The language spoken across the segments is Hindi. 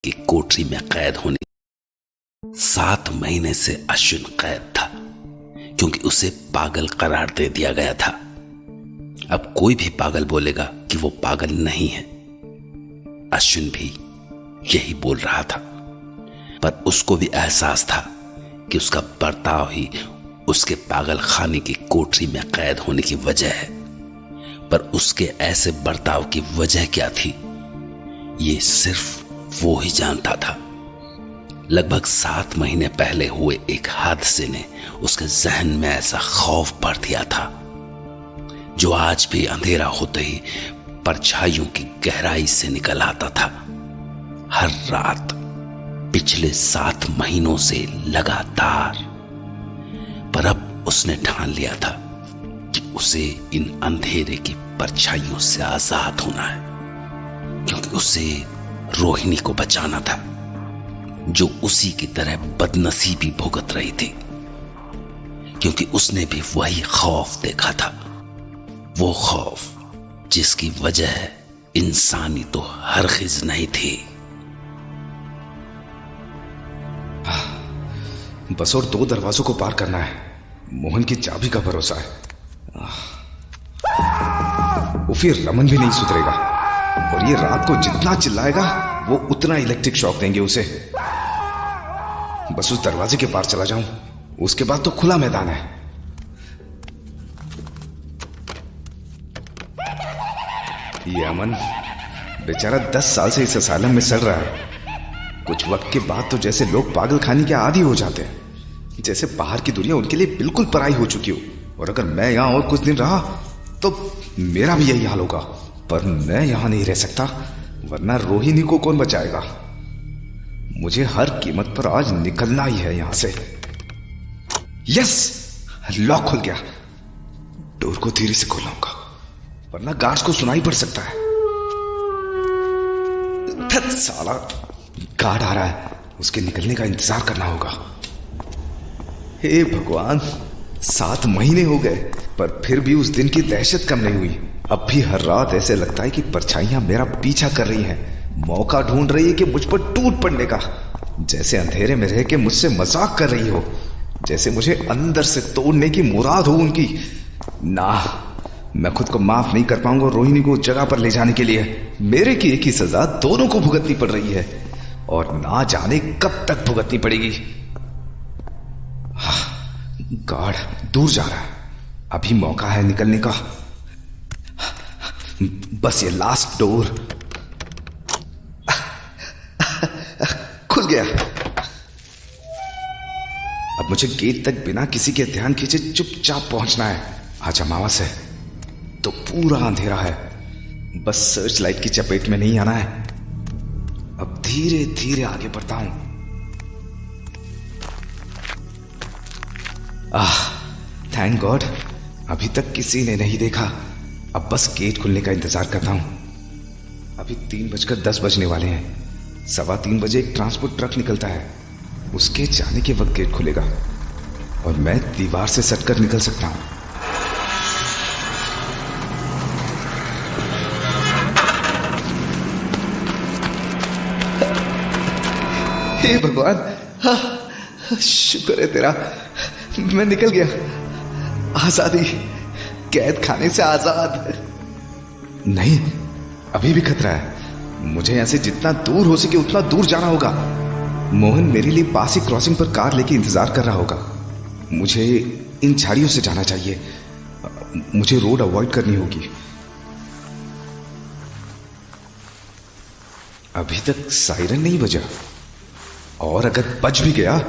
की कोठरी में कैद होने 7 महीने से अश्विन कैद था, क्योंकि उसे पागल करार दे दिया गया था। अब कोई भी पागल बोलेगा कि वो पागल नहीं है। अश्विन भी यही बोल रहा था, पर उसको भी एहसास था कि उसका बर्ताव ही उसके पागल खाने की कोठरी में कैद होने की वजह है। पर उसके ऐसे बर्ताव की वजह क्या थी, ये सिर्फ वो ही जानता था। लगभग 7 महीने पहले हुए एक हादसे ने उसके जहन में ऐसा खौफ भर दिया था, जो आज भी अंधेरा होते ही परछाइयों की गहराई से निकल आता था। हर रात पिछले 7 महीनों से लगातार। पर अब उसने ठान लिया था कि उसे इन अंधेरे की परछाइयों से आजाद होना है, क्योंकि उसे रोहिणी को बचाना था, जो उसी की तरह बदनसीबी भुगत रही थी। क्योंकि उसने भी वही खौफ देखा था, वो खौफ जिसकी वजह इंसानी तो हरगिज नहीं थी। बस और 2 दरवाजों को पार करना है। मोहन की चाबी का भरोसा है। वो फिर रमन भी नहीं सुधरेगा, और ये रात को जितना चिल्लाएगा वो उतना इलेक्ट्रिक शॉक देंगे उसे। बस उस दरवाजे के पार चला जाऊं, उसके बाद तो खुला मैदान है। ये अमन बेचारा 10 साल से इस असाइलम में सड़ रहा है। कुछ वक्त के बाद तो जैसे लोग पागल खाने के आदी हो जाते हैं, जैसे बाहर की दुनिया उनके लिए बिल्कुल पराई हो चुकी हो। और अगर मैं यहां और कुछ दिन रहा तो मेरा भी यही हाल होगा। पर मैं यहां नहीं रह सकता, वरना रोहिणी को कौन बचाएगा। मुझे हर कीमत पर आज निकलना ही है यहां से। यस, लॉक खुल गया। डोर को धीरे से खोलूंगा, वरना गार्ड्स को सुनाई पड़ सकता है। धत साला, गार्ड आ रहा है, उसके निकलने का इंतजार करना होगा। हे भगवान, 7 महीने हो गए, पर फिर भी उस दिन की दहशत कम नहीं हुई। अब भी हर रात ऐसे लगता है कि परछाइयां मेरा पीछा कर रही हैं, मौका ढूंढ रही है कि मुझ पर टूट पड़ने का। जैसे अंधेरे में रह के मुझसे मजाक कर रही हो, जैसे मुझे अंदर से तोड़ने की मुराद हो उनकी। ना, मैं खुद को माफ नहीं कर पाऊंगा रोहिणी को उस जगह पर ले जाने के लिए। मेरे की एक ही सजा दोनों को भुगतनी पड़ रही है, और ना जाने कब तक भुगतनी पड़ेगी। गार्ड दूर जा रहा है, अभी मौका है निकलने का। बस ये लास्ट डोर खुल गया। अब मुझे गेट तक बिना किसी के ध्यान खींचे चुपचाप पहुंचना है। आज अमावस है तो पूरा अंधेरा है, बस सर्च लाइट की चपेट में नहीं आना है। अब धीरे धीरे आगे बढ़ता हूं। थैंक गॉड, अभी तक किसी ने नहीं देखा। अब बस गेट खुलने का इंतजार करता हूं। अभी 3:10 बजने वाले हैं। 3:15 बजे एक ट्रांसपोर्ट ट्रक निकलता है, उसके जाने के वक्त गेट खुलेगा और मैं दीवार से सटकर निकल सकता हूं। हे भगवान, शुक्र है तेरा, मैं निकल गया। आजादी, कैद खाने से आजाद। नहीं, अभी भी खतरा है। मुझे यहां से जितना दूर हो सके उतना दूर जाना होगा। मोहन मेरे लिए पास ही क्रॉसिंग पर कार लेके इंतजार कर रहा होगा। मुझे इन झाड़ियों से जाना चाहिए। मुझे रोड अवॉइड करनी होगी। अभी तक सायरन नहीं बजा, और अगर बज भी गया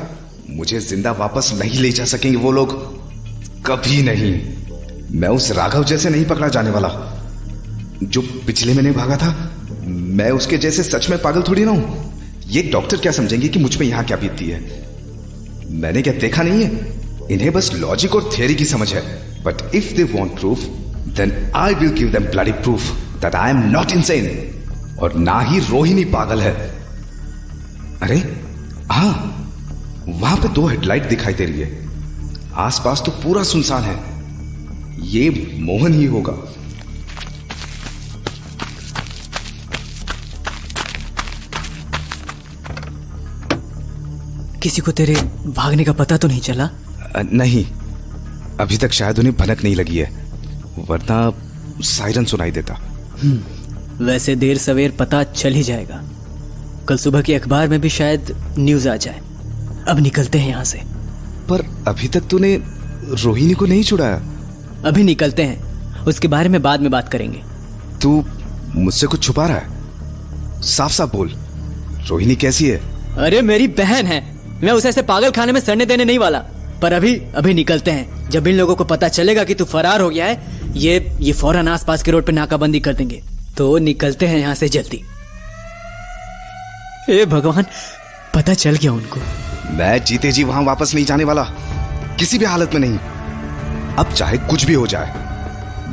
मुझे जिंदा वापस नहीं ले जा सकेंगे वो लोग, कभी नहीं। मैं उस राघव जैसे नहीं पकड़ा जाने वाला जो पिछले महीने भागा था। मैं उसके जैसे सच में पागल थोड़ी ना हूं। ये डॉक्टर क्या समझेंगे कि मुझ पे यहां क्या बीतती है। मैंने क्या देखा नहीं है? इन्हें बस लॉजिक और थियरी की समझ है। But if they want proof, then I will give them bloody proof that I am not insane, और ना ही रोहिणी पागल है। अरे हाँ, वहां पे 2 हेडलाइट दिखाई दे रही है। आसपास तो पूरा सुनसान है। ये मोहन ही होगा। किसी को तेरे भागने का पता तो नहीं चला? नहीं, अभी तक शायद उन्हें भनक नहीं लगी है, वरना सायरन सुनाई देता। वैसे देर सवेर पता चल ही जाएगा। कल सुबह के अखबार में भी शायद न्यूज आ जाए। अब निकलते हैं यहाँ से। पर अभी तक तूने रोहिणी को नहीं छुड़ाया। अभी निकलते हैं, उसके बारे में बाद में बात करेंगे। तू मुझसे कुछ छुपा रहा है? साफ साफ बोल, रोहिणी कैसी है? अरे मेरी बहन है, मैं उसे ऐसे पागल खाने में सड़ने देने नहीं वाला। पर अभी निकलते हैं। जब इन लोगों को पता चलेगा कि तू फरार हो गया है, ये फौरन आसपास के रोड पे नाकाबंदी कर देंगे। तो निकलते हैं यहाँ से जल्दी। हे भगवान, पता चल गया उनको। मैं जीते जी वहां वापस नहीं जाने वाला, किसी भी हालत में नहीं। अब चाहे कुछ भी हो जाए,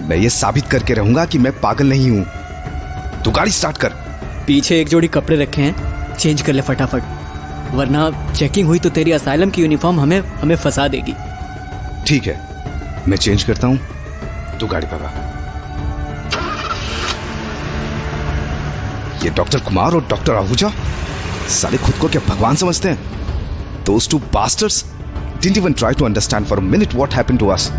मैं ये साबित करके रहूंगा कि मैं पागल नहीं हूं। तू गाड़ी स्टार्ट कर। पीछे एक जोड़ी कपड़े रखे हैं, चेंज कर ले फटाफट, वरना चेकिंग हुई तो तेरी असाइलम की यूनिफॉर्म हमें फंसा देगी। ठीक है, मैं चेंज करता हूं, तू गाड़ी पकड़ा। ये डॉक्टर कुमार और डॉक्टर आहूजा साले खुद को क्या भगवान समझते हैं? Those two bastards didn't even try to understand for a minute what happened to us.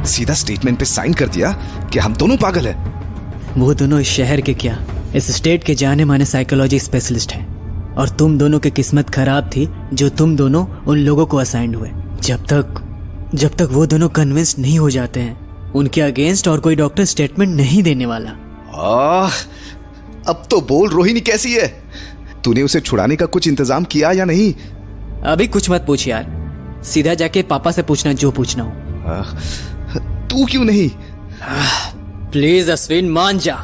सीधा स्टेटमेंट पे साइन कर दिया कि हम दोनों पागल हैं। वो दोनों इस शहर के क्या, इस स्टेट के जाने माने साइकोलॉजी स्पेशलिस्ट हैं। और तुम दोनों की किस्मत खराब थी जो तुम दोनों उन लोगों को असाइंड हुए। जब तक वो दोनों कन्विंस नहीं हो जाते हैं, उनके अगेंस्ट और कोई डॉक्टर स्टेटमेंट नहीं देने वाला। अब तो बोल, रोहिणी कैसी है? तूने उसे छुड़ाने का कुछ इंतजाम किया या नहीं? अभी कुछ मत पूछ यार, सीधा जाके पापा से पूछना जो पूछना हो। तू क्यों नहीं? प्लीज अश्विन, मान जा।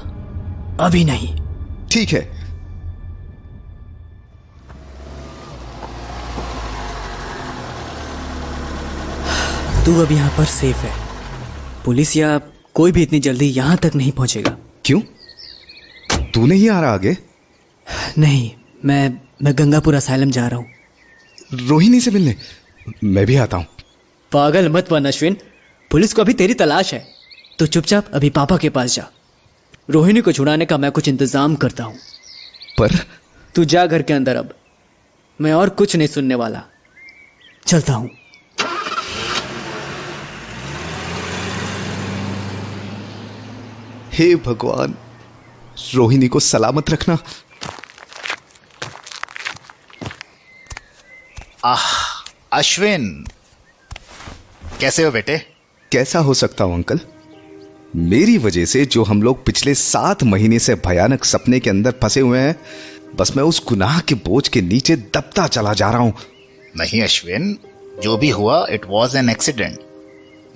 अभी नहीं। ठीक है। तू अब यहाँ पर सेफ है। पुलिस या कोई भी इतनी जल्दी यहाँ तक नहीं पहुंचेगा। क्यों? तू नहीं आ रहा आगे? नहीं, मैं गंगापुर असाइलम जा रहा हूँ। रोहिणी से मिलने? मैं भी आता हूँ। पागल मत बन अश्विन, पुलिस को अभी तेरी तलाश है। तो चुपचाप अभी पापा के पास जा। रोहिणी को छुड़ाने का मैं कुछ इंतजाम करता हूँ। पर तू जा घर के अंदर, अब मैं और कुछ नहीं सुनने वाला। चलता हूँ। हे भगवान, रोहिणी को सलामत रखना। अश्विन, कैसे हो बेटे? कैसा हो सकता हूं अंकल? मेरी वजह से जो हम लोग पिछले 7 महीने से भयानक सपने के अंदर फंसे हुए हैं, बस मैं उस गुनाह के बोझ के नीचे दबता चला जा रहा हूं। नहीं अश्विन, जो भी हुआ इट वॉज एन एक्सीडेंट।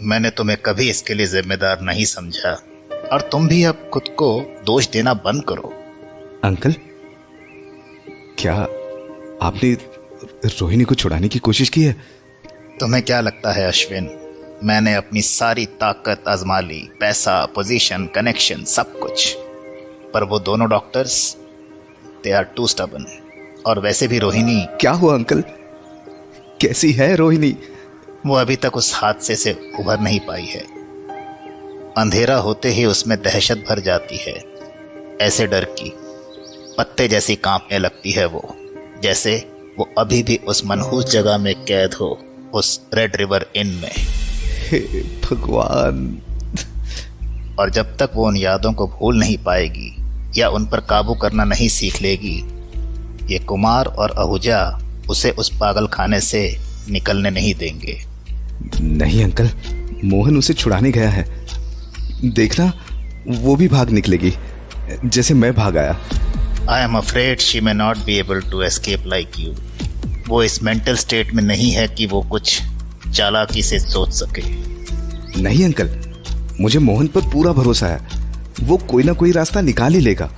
मैंने तुम्हें कभी इसके लिए जिम्मेदार नहीं समझा, और तुम भी अब खुद को दोष देना बंद करो। अंकल, क्या आपने रोहिणी को छुड़ाने की कोशिश की है? तुम्हें क्या लगता है अश्विन, मैंने अपनी सारी ताकत आजमा ली, पैसा, पोजीशन, कनेक्शन, सब कुछ, पर वो दोनों doctors, they are too stubborn. और वैसे भी रोहिणी। क्या हुआ अंकल? कैसी है रोहिणी? वो अभी तक उस हादसे से उभर नहीं पाई है। अंधेरा होते ही उसमें दहशत भर जाती है, ऐसे डर की पत्ते जैसी कांपने लगती है वो, जैसे वो अभी भी उस मनहूस जगह में कैद हो, उस रेड रिवर इन में। हे भगवान। और जब तक वो उन यादों को भूल नहीं पाएगी या उन पर काबू करना नहीं सीख लेगी, ये कुमार और आहूजा उसे उस पागल खाने से निकलने नहीं देंगे। नहीं अंकल, मोहन उसे छुड़ाने गया है। देखना, वो भी भाग निकलेगी जैसे मैं भाग आया। I am afraid she may not be able to escape like you. वो इस मेंटल स्टेट में नहीं है कि वो कुछ चालाकी से सोच सके। नहीं अंकल, मुझे मोहन पर पूरा भरोसा है, वो कोई ना कोई रास्ता निकाल ही लेगा।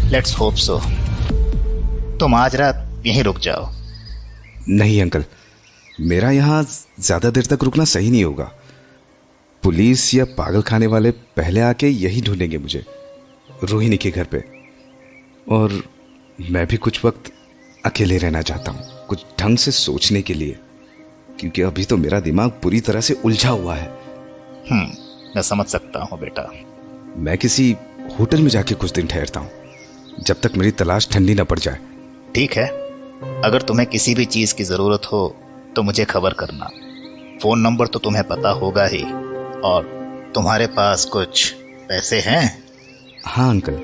Let's hope so. तुम आज रात यहीं रुक जाओ। नहीं अंकल, मेरा यहाँ ज्यादा देर तक रुकना सही नहीं होगा। पुलिस या पागल खाने वाले पहले आके यही ढूंढेंगे मुझे, रोहिणी के घर पे। और मैं भी कुछ वक्त अकेले रहना चाहता हूँ, कुछ ढंग से सोचने के लिए, क्योंकि अभी तो मेरा दिमाग पूरी तरह से उलझा हुआ है। मैं समझ सकता हूँ बेटा। मैं किसी होटल में जाके कुछ दिन ठहरता हूँ, जब तक मेरी तलाश ठंडी न पड़ जाए। ठीक है, अगर तुम्हें किसी भी चीज की जरूरत हो तो मुझे खबर करना। फोन नंबर तो तुम्हें पता होगा ही। और तुम्हारे पास कुछ पैसे हैं? हाँ अंकल,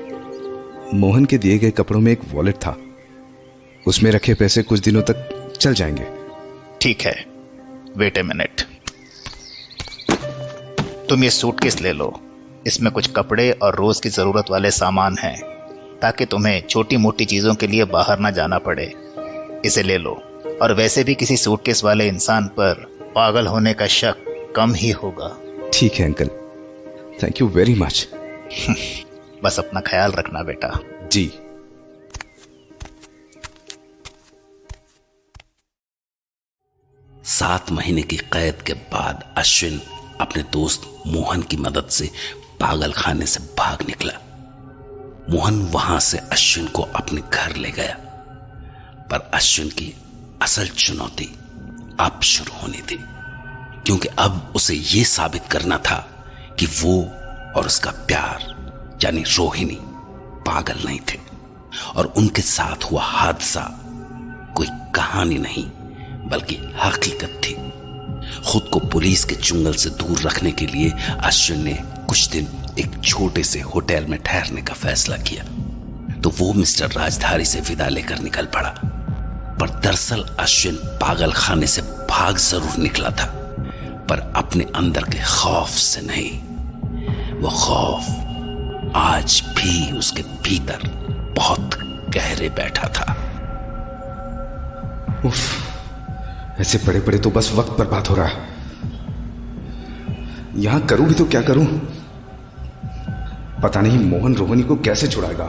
मोहन के दिए गए कपड़ों में एक वॉलेट था, उसमें रखे पैसे कुछ दिनों तक चल जाएंगे। ठीक है, वेट ए मिनट। तुम ये सूटकेस ले लो, इसमें कुछ कपड़े और रोज की जरूरत वाले सामान हैं, ताकि तुम्हें छोटी मोटी चीजों के लिए बाहर ना जाना पड़े। इसे ले लो। और वैसे भी किसी सूटकेस वाले इंसान पर पागल होने का शक कम ही होगा। ठीक है uncle, thank you very much. बस अपना ख्याल रखना बेटा। जी। सात महीने की कैद के बाद अश्विन अपने दोस्त मोहन की मदद से पागल खाने से भाग निकला। मोहन वहां से अश्विन को अपने घर ले गया, पर अश्विन की असल चुनौती अब शुरू होनी थी, क्योंकि अब उसे यह साबित करना था कि वो और उसका प्यार यानी रोहिणी पागल नहीं थे, और उनके साथ हुआ हादसा कोई कहानी नहीं बल्कि हकीकत थी। खुद को पुलिस के चुंगल से दूर रखने के लिए अश्विन ने कुछ दिन एक छोटे से होटल में ठहरने का फैसला किया। तो वो मिस्टर राजधारी से विदा लेकर निकल पड़ा, पर दरअसल अश्विन पागल खाने से भाग जरूर निकला था, पर अपने अंदर के खौफ से नहीं। वो खौफ आज भी उसके भीतर बहुत गहरे बैठा था। उफ, ऐसे पड़े पड़े तो बस वक्त बर्बाद हो रहा है। यहां करूं भी तो क्या करूं? पता नहीं मोहन रोहिणी को कैसे छुड़ाएगा।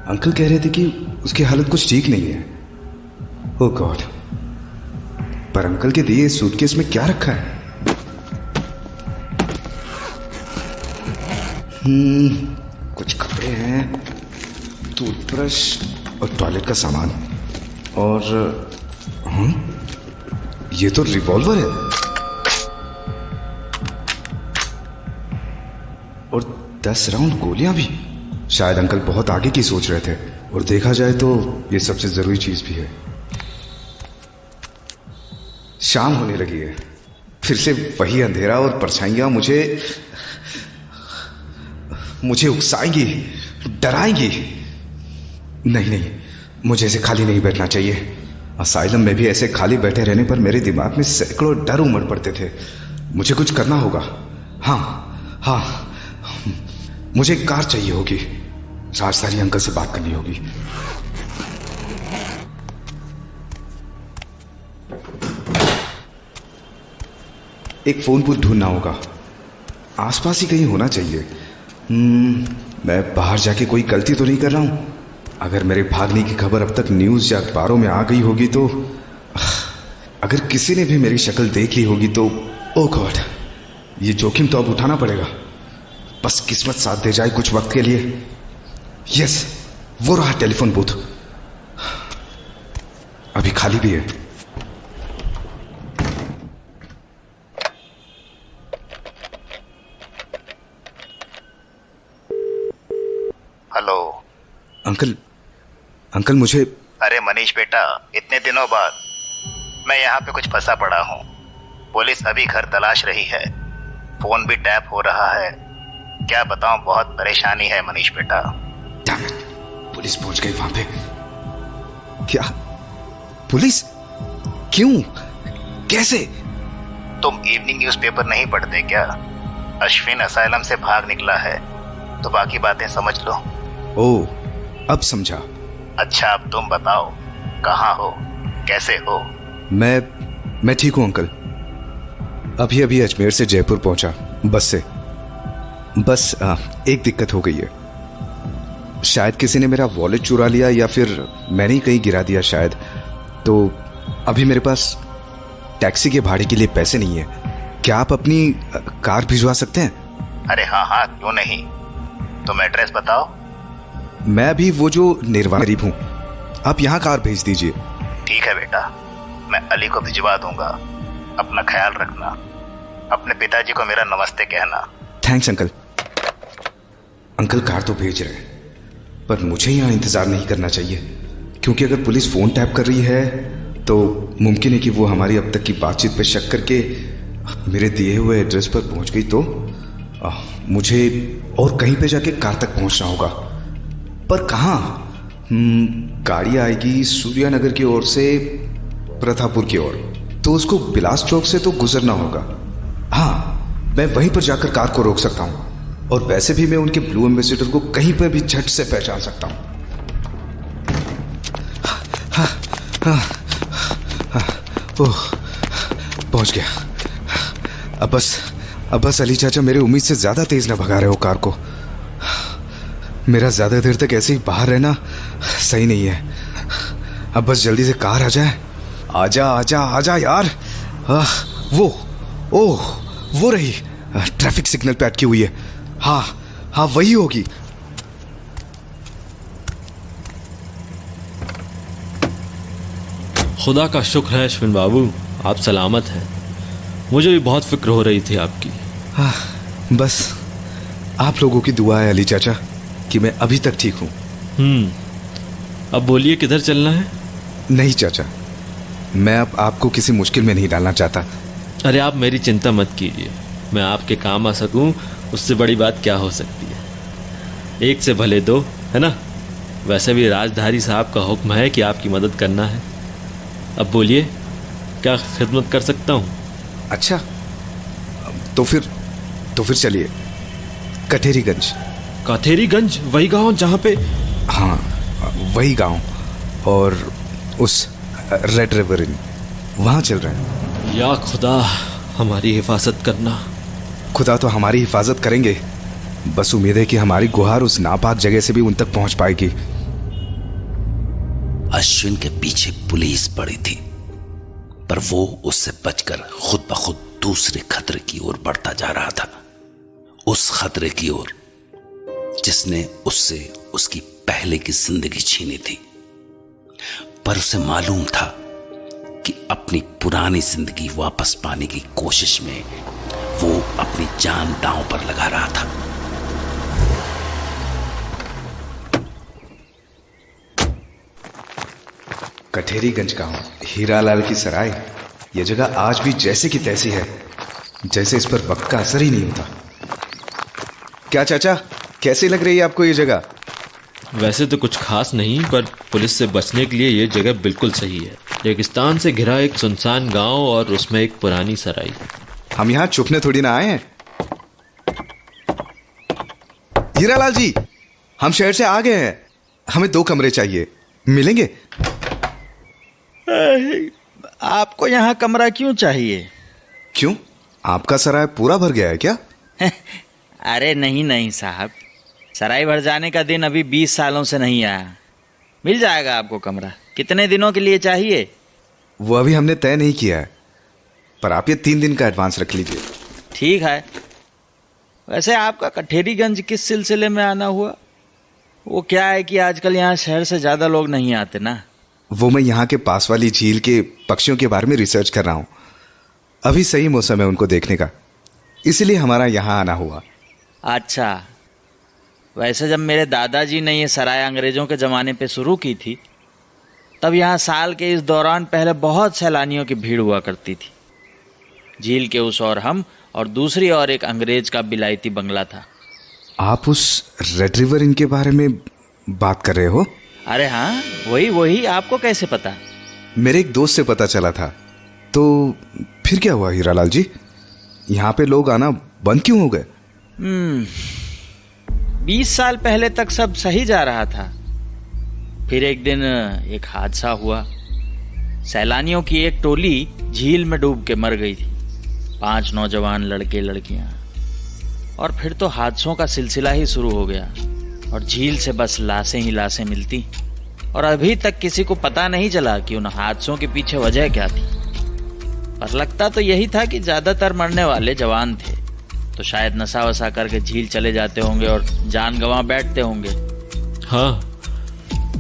अंकल कह रहे थे कि उसकी हालत कुछ ठीक नहीं है। ओह गॉड, पर अंकल के दिए सूटकेस में क्या रखा है? कुछ कपड़े हैं, टूथब्रश और टॉयलेट का सामान, और ये तो रिवॉल्वर है और 10 राउंड गोलियां भी। शायद अंकल बहुत आगे की सोच रहे थे, और देखा जाए तो ये सबसे जरूरी चीज भी है। शाम होने लगी है, फिर से वही अंधेरा और परछाइयां मुझे उकसाएंगी, डराएंगी। नहीं, मुझे ऐसे खाली नहीं बैठना चाहिए। असाइलम में भी ऐसे खाली बैठे रहने पर मेरे दिमाग में सैकड़ों डर उमड़ पड़ते थे। मुझे कुछ करना होगा। हाँ, मुझे एक कार चाहिए होगी। राजधारी अंकल से बात करनी होगी। एक फोन बूथ ढूंढना होगा, आसपास ही कहीं होना चाहिए। मैं बाहर जाके कोई गलती तो नहीं कर रहा हूं? अगर मेरे भागने की खबर अब तक न्यूज या अखबारों में आ गई होगी तो, अगर किसी ने भी मेरी शक्ल देख ली होगी तो, ओ गॉड, ये जोखिम तो अब उठाना पड़ेगा। बस किस्मत साथ दे जाए कुछ वक्त के लिए। यस, वो रहा टेलीफोन बूथ, अभी खाली भी है। हेलो अंकल मुझे। अरे मनीष बेटा, इतने दिनों बाद मैं यहाँ पे कुछ फंसा पड़ा हूँ। पुलिस अभी घर तलाश रही है, फोन भी टैप हो रहा है। क्या बताऊं, बहुत परेशानी है मनीष बेटा। पुलिस पहुंच गई वहां पे। क्या? पुलिस? क्यों? कैसे? तुम इवनिंग न्यूज़पेपर नहीं पढ़ते क्या? अश्विन असाइलम से भाग निकला है, तो बाकी बातें समझ लो। ओह, अब समझा। अच्छा, अब तुम बताओ, कहाँ हो, कैसे हो? मैं ठीक हूं अंकल। अभी अजमेर से जयपुर पहुंचा बस से। बस एक दिक्कत हो गई है। शायद किसी ने मेरा वॉलेट चुरा लिया, या फिर मैंने ही कहीं गिरा दिया शायद। तो अभी मेरे पास टैक्सी के भाड़े के लिए पैसे नहीं है। क्या आप अपनी कार भिजवा सकते हैं? अरे हाँ, क्यों नहीं। तुम एड्रेस बताओ। मैं अभी वो जो निर्वाण गरीब हूं, आप यहाँ कार भेज दीजिए। ठीक है बेटा, मैं अली को भिजवा दूंगा। अपना ख्याल रखना, अपने पिताजी को मेरा नमस्ते कहना। Thanks uncle. अंकल कार तो भेज रहे हैं, पर मुझे यहाँ इंतजार नहीं करना चाहिए। क्योंकि अगर पुलिस फोन टैप कर रही है तो मुमकिन है कि वो हमारी अब तक की बातचीत पे शक करके मेरे दिए हुए एड्रेस पर पहुंच गई तो मुझे और कहीं पे जाके कार तक पहुंचना होगा। पर कहाँ? गाड़ी आएगी सूर्यानगर की ओर से प्रतापपुर की ओर, तो उसको बिलास चौक से तो गुजरना होगा। हाँ, मैं वहीं पर जाकर कार को रोक सकता हूँ और वैसे भी मैं उनके ब्लू एम्बेसडर को कहीं पर भी झट से पहचान सकता हूँ। ओह, पहुंच गया। अब बस अली चाचा मेरे उम्मीद से ज्यादा तेज न भगा रहे हो कार को। मेरा ज्यादा देर तक ऐसे ही बाहर रहना सही नहीं है। अब बस जल्दी से कार आ जाए। आजा आजा आजा यार। वो रही, ट्रैफिक सिग्नल पे अटकी हुई है। हाँ वही होगी। खुदा का शुक्र है अश्विन बाबू, आप सलामत हैं। मुझे भी बहुत फिक्र हो रही थी आपकी। बस आप लोगों की दुआ है अली चाचा कि मैं अभी तक ठीक हूँ। अब बोलिए किधर चलना है? नहीं चाचा, मैं अब आपको किसी मुश्किल में नहीं डालना चाहता। अरे आप मेरी चिंता मत कीजिए, मैं आपके काम आ सकूं उससे बड़ी बात क्या हो सकती है। एक से भले दो, है ना? वैसे भी राजधारी साहब का हुक्म है कि आपकी मदद करना है। अब बोलिए क्या खिदमत कर सकता हूँ? अच्छा, तो फिर चलिए कठेरीगंज। कठेरीगंज? वही गांव जहाँ पे? हाँ वही गांव, और उस रेड रिवर इन, वहां चल रहे हैं। या खुदा हमारी हिफाजत करना। खुदा तो हमारी हिफाजत करेंगे, बस उम्मीद है कि हमारी गुहार उस नापाक जगह से भी उन तक पहुंच पाएगी। अश्विन के पीछे पुलिस पड़ी थी, पर वो उससे बचकर खुद ब खुद दूसरे खतरे की ओर बढ़ता जा रहा था। उस खतरे की ओर जिसने उससे उसकी पहले की जिंदगी छीनी थी। पर उसे मालूम था कि अपनी पुरानी जिंदगी वापस पाने की कोशिश में वो अपनी जान दांव पर लगा रहा था। कठेरीगंज गांव, हीरालाल की सराय, यह जगह आज भी जैसे की तैसी है, जैसे इस पर वक्त का असर ही नहीं होता। क्या चाचा, कैसी लग रही है आपको ये जगह? वैसे तो कुछ खास नहीं, पर पुलिस से बचने के लिए ये जगह बिल्कुल सही है। रेगिस्तान से घिरा एक सुनसान गांव और उसमें एक पुरानी सराय। हम यहाँ छुपने थोड़ी ना आए हैं। हीरालाल जी, हम शहर से आ गए हैं, हमें 2 कमरे चाहिए, मिलेंगे? आपको यहाँ कमरा क्यों चाहिए? क्यों, आपका सराय पूरा भर गया है क्या? अरे नहीं साहब, सराय भर जाने का दिन अभी 20 सालों से नहीं आया। मिल जाएगा आपको कमरा। कितने दिनों के लिए चाहिए? वो अभी हमने तय नहीं किया है, पर आप ये 3 दिन का एडवांस रख लीजिए। ठीक है। वैसे आपका कठेरीगंज किस सिलसिले में आना हुआ? वो क्या है कि आजकल यहाँ शहर से ज्यादा लोग नहीं आते ना। वो मैं यहाँ के पास वाली झील के पक्षियों के बारे में रिसर्च कर रहा हूँ। अभी सही मौसम है उनको देखने का, इसलिए हमारा यहाँ आना हुआ। अच्छा, वैसे जब मेरे दादाजी ने ये सराय अंग्रेजों के ज़माने पे शुरू की थी, तब यहाँ साल के इस दौरान पहले बहुत सैलानियों की भीड़ हुआ करती थी। झील के उस ओर हम और दूसरी ओर एक अंग्रेज का बिलायती बंगला था। आप उस रेड रिवर इन के बारे में बात कर रहे हो? अरे हाँ, वही। आपको कैसे पता? मेरे एक दोस्त से पता चला था। तो फिर क्या हुआ हीरालाल जी, यहाँ पे लोग आना बंद क्यों हो गए? 20 साल पहले तक सब सही जा रहा था। फिर एक दिन एक हादसा हुआ। सैलानियों की एक टोली झील में डूब के मर गई थी। 5 नौजवान लड़के लड़कियां। और फिर तो हादसों का सिलसिला ही शुरू हो गया और झील से बस लाशें ही लाशें मिलती, और अभी तक किसी को पता नहीं चला कि उन हादसों के पीछे वजह क्या थी। पर लगता तो यही था कि ज्यादातर मरने वाले जवान थे, तो शायद नशा वशा करके झील चले जाते होंगे और जान गंवा बैठते होंगे। हाँ,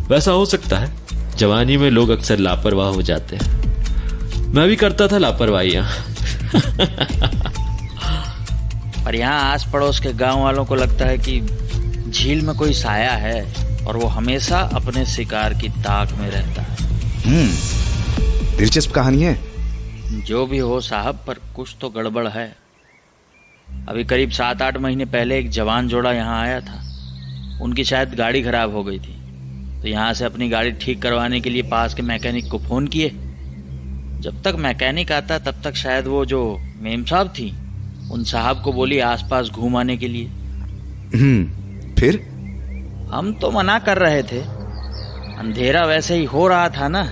वैसा हो सकता है। जवानी में लोग अक्सर लापरवाह हो जाते हैं। मैं भी करता था लापरवाहियां। पर यहाँ आस पड़ोस के गांव वालों को लगता है कि झील में कोई साया है और वो हमेशा अपने शिकार की ताक में रहता है। दिलचस्प कहानी है। जो भी हो साहब, पर कुछ तो गड़बड़ है। अभी करीब 7-8 महीने पहले एक जवान जोड़ा यहाँ आया था। उनकी शायद गाड़ी खराब हो गई थी, तो यहाँ से अपनी गाड़ी ठीक करवाने के लिए पास के मैकेनिक को फोन किए। जब तक मैकेनिक आता तब तक शायद वो जो मेम साहब थी, उन साहब को बोली आसपास घूम आने के लिए। फिर हम तो मना कर रहे थे, अंधेरा वैसे ही हो रहा था ना,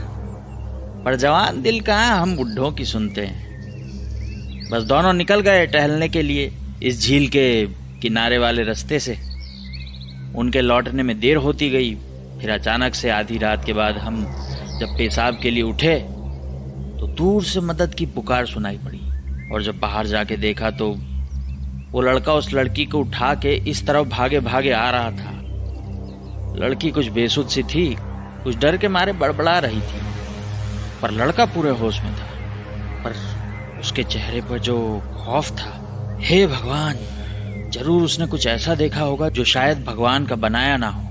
पर जवान दिल कहाँ हम बुढ़ों की सुनते हैं। बस दोनों निकल गए टहलने के लिए इस झील के किनारे वाले रास्ते से। उनके लौटने में देर होती गई। फिर अचानक से आधी रात के बाद हम जब पेशाब के लिए उठे तो दूर से मदद की पुकार सुनाई पड़ी, और जब बाहर जाके देखा तो वो लड़का उस लड़की को उठा के इस तरफ भागे भागे आ रहा था। लड़की कुछ बेसुध सी थी, कुछ डर के मारे बड़बड़ा रही थी, पर लड़का पूरे होश में था। पर उसके चेहरे पर जो खौफ था, हे भगवान, जरूर उसने कुछ ऐसा देखा होगा जो शायद भगवान का बनाया ना हो।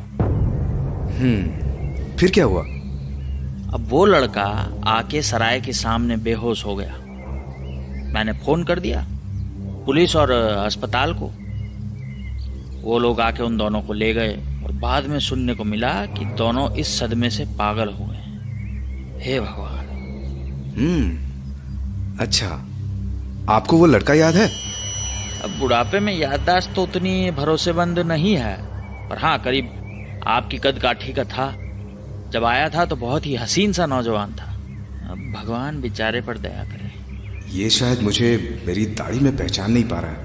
फिर क्या हुआ? अब वो लड़का आके सराय के सामने बेहोश हो गया। मैंने फोन कर दिया पुलिस और अस्पताल को। वो लोग आके उन दोनों को ले गए, और बाद में सुनने को मिला कि दोनों इस सदमे से पागल हो गए। हे भगवान। अच्छा, आपको वो लड़का याद है? अब बुढ़ापे में याददाश्त तो उतनी भरोसेमंद नहीं है, पर हाँ, करीब आपकी कद काठी का था। जब आया था तो बहुत ही हसीन सा नौजवान था। अब भगवान बेचारे पर दया करे। ये शायद मुझे मेरी दाढ़ी में पहचान नहीं पा रहा है,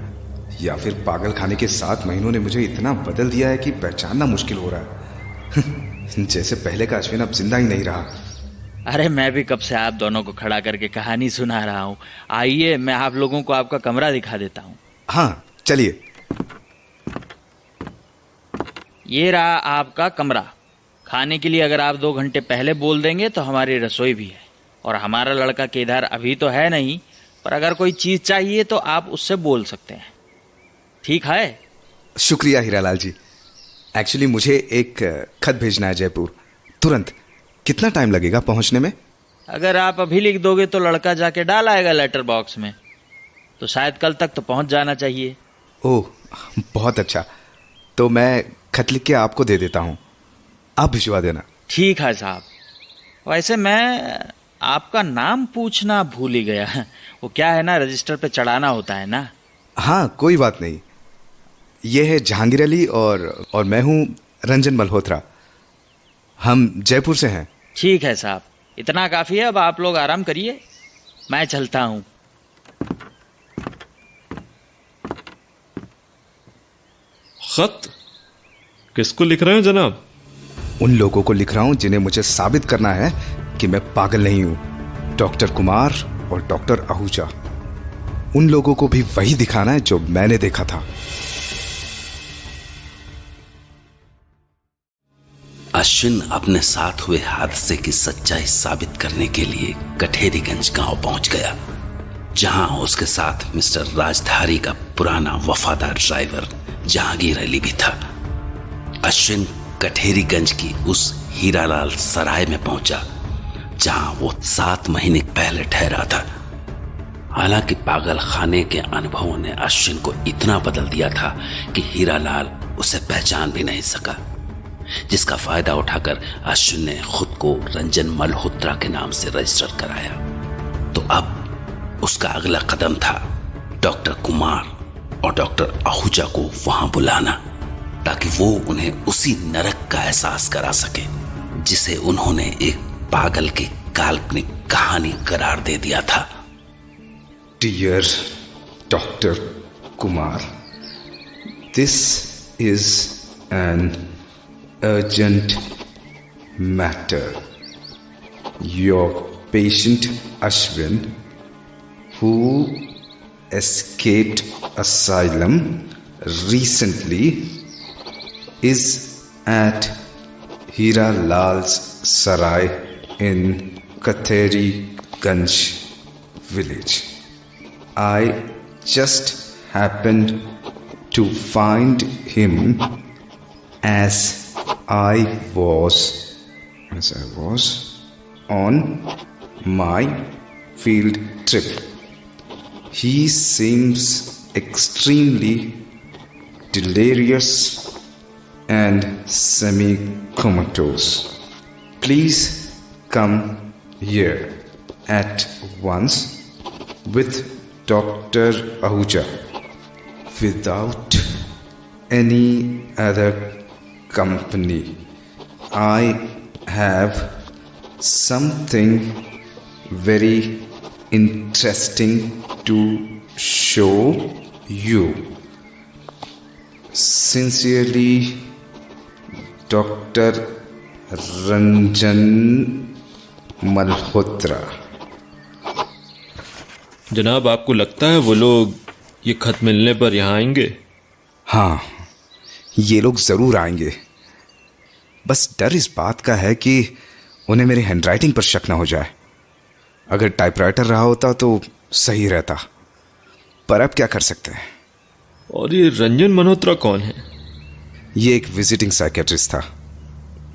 या फिर पागल खाने के 7 महीनों ने मुझे इतना बदल दिया है कि पहचानना मुश्किल हो रहा है। जैसे पहले का अश्विन अब जिंदा ही नहीं रहा। अरे मैं भी कब से आप दोनों को खड़ा करके कहानी सुना रहा हूँ। आइए, मैं आप लोगों को आपका कमरा दिखा देता हूँ। हाँ, चलिए। ये रहा आपका कमरा। खाने के लिए अगर आप 2 घंटे पहले बोल देंगे तो हमारी रसोई भी है, और हमारा लड़का केदार अभी तो है नहीं, पर अगर कोई चीज चाहिए तो आप उससे बोल सकते हैं। ठीक है? शुक्रिया हीरालाल जी। एक्चुअली मुझे एक खत भेजना है जयपुर, तुरंत। कितना टाइम लगेगा पहुंचने में? अगर आप अभी लिख दोगे तो लड़का जाके डाल आएगा लेटर बॉक्स में, तो शायद कल तक तो पहुंच जाना चाहिए। ओह, बहुत अच्छा। तो मैं खत लिख के आपको दे देता हूँ, आप भिजवा देना। ठीक है साहब। वैसे मैं आपका नाम पूछना भूल ही गया। वो क्या है ना, रजिस्टर पे चढ़ाना होता है ना। हाँ, कोई बात नहीं। ये है जहांगीर अली और मैं हूँ रंजन मल्होत्रा। हम जयपुर से हैं। ठीक है साहब, इतना काफी है। अब आप लोग आराम करिए, मैं चलता हूँ। खत किसको लिख रहे हैं जनाब? उन लोगों को लिख रहा हूं जिन्हें मुझे साबित करना है कि मैं पागल नहीं हूं। डॉक्टर कुमार और डॉक्टर आहूजा। उन लोगों को भी वही दिखाना है जो मैंने देखा था। अश्विन अपने साथ हुए हादसे की सच्चाई साबित करने के लिए कठेरीगंज गांव पहुंच गया, जहां उसके साथ मिस्टर राजधारी का पुराना वफादार ड्राइवर जहांगीर अली भी था। अश्विन कठेरीगंज की उस हीरालाल सराय में पहुंचा जहां वो 7 महीने पहले ठहरा था। हालांकि पागल खाने के अनुभवों ने अश्विन को इतना बदल दिया था कि हीरालाल उसे पहचान भी नहीं सका, जिसका फायदा उठाकर अश्विन ने खुद को रंजन मल्होत्रा के नाम से रजिस्टर कराया। तो अब उसका अगला कदम था डॉक्टर कुमार और डॉक्टर आहूजा को वहां बुलाना, ताकि वो उन्हें उसी नरक का एहसास करा सके जिसे उन्होंने एक पागल की काल्पनिक कहानी करार दे दिया था। Dear doctor Kumar, this is an urgent matter. Your patient Ashwin, who escaped asylum recently, is at Hira Lal's Sarai in Katheri-Ganj village. I just happened to find him as I was on my field trip. He seems extremely delirious and semi-comatose. Please come here at once with Dr. Ahuja. Without any other company, I have something very interesting to show you. Sincerely, Dr. Ranjan Malhotra. जनाब, आपको लगता है वो लोग ये खत मिलने पर यहाँ आएंगे? हाँ, ये लोग जरूर आएंगे। बस डर इस बात का है कि उन्हें मेरी हैंडराइटिंग पर शक ना हो जाए। अगर टाइपराइटर रहा होता तो सही रहता, पर अब क्या कर सकते हैं। और ये रंजन मल्होत्रा कौन है? ये एक विजिटिंग साइकेट्रिस्ट था।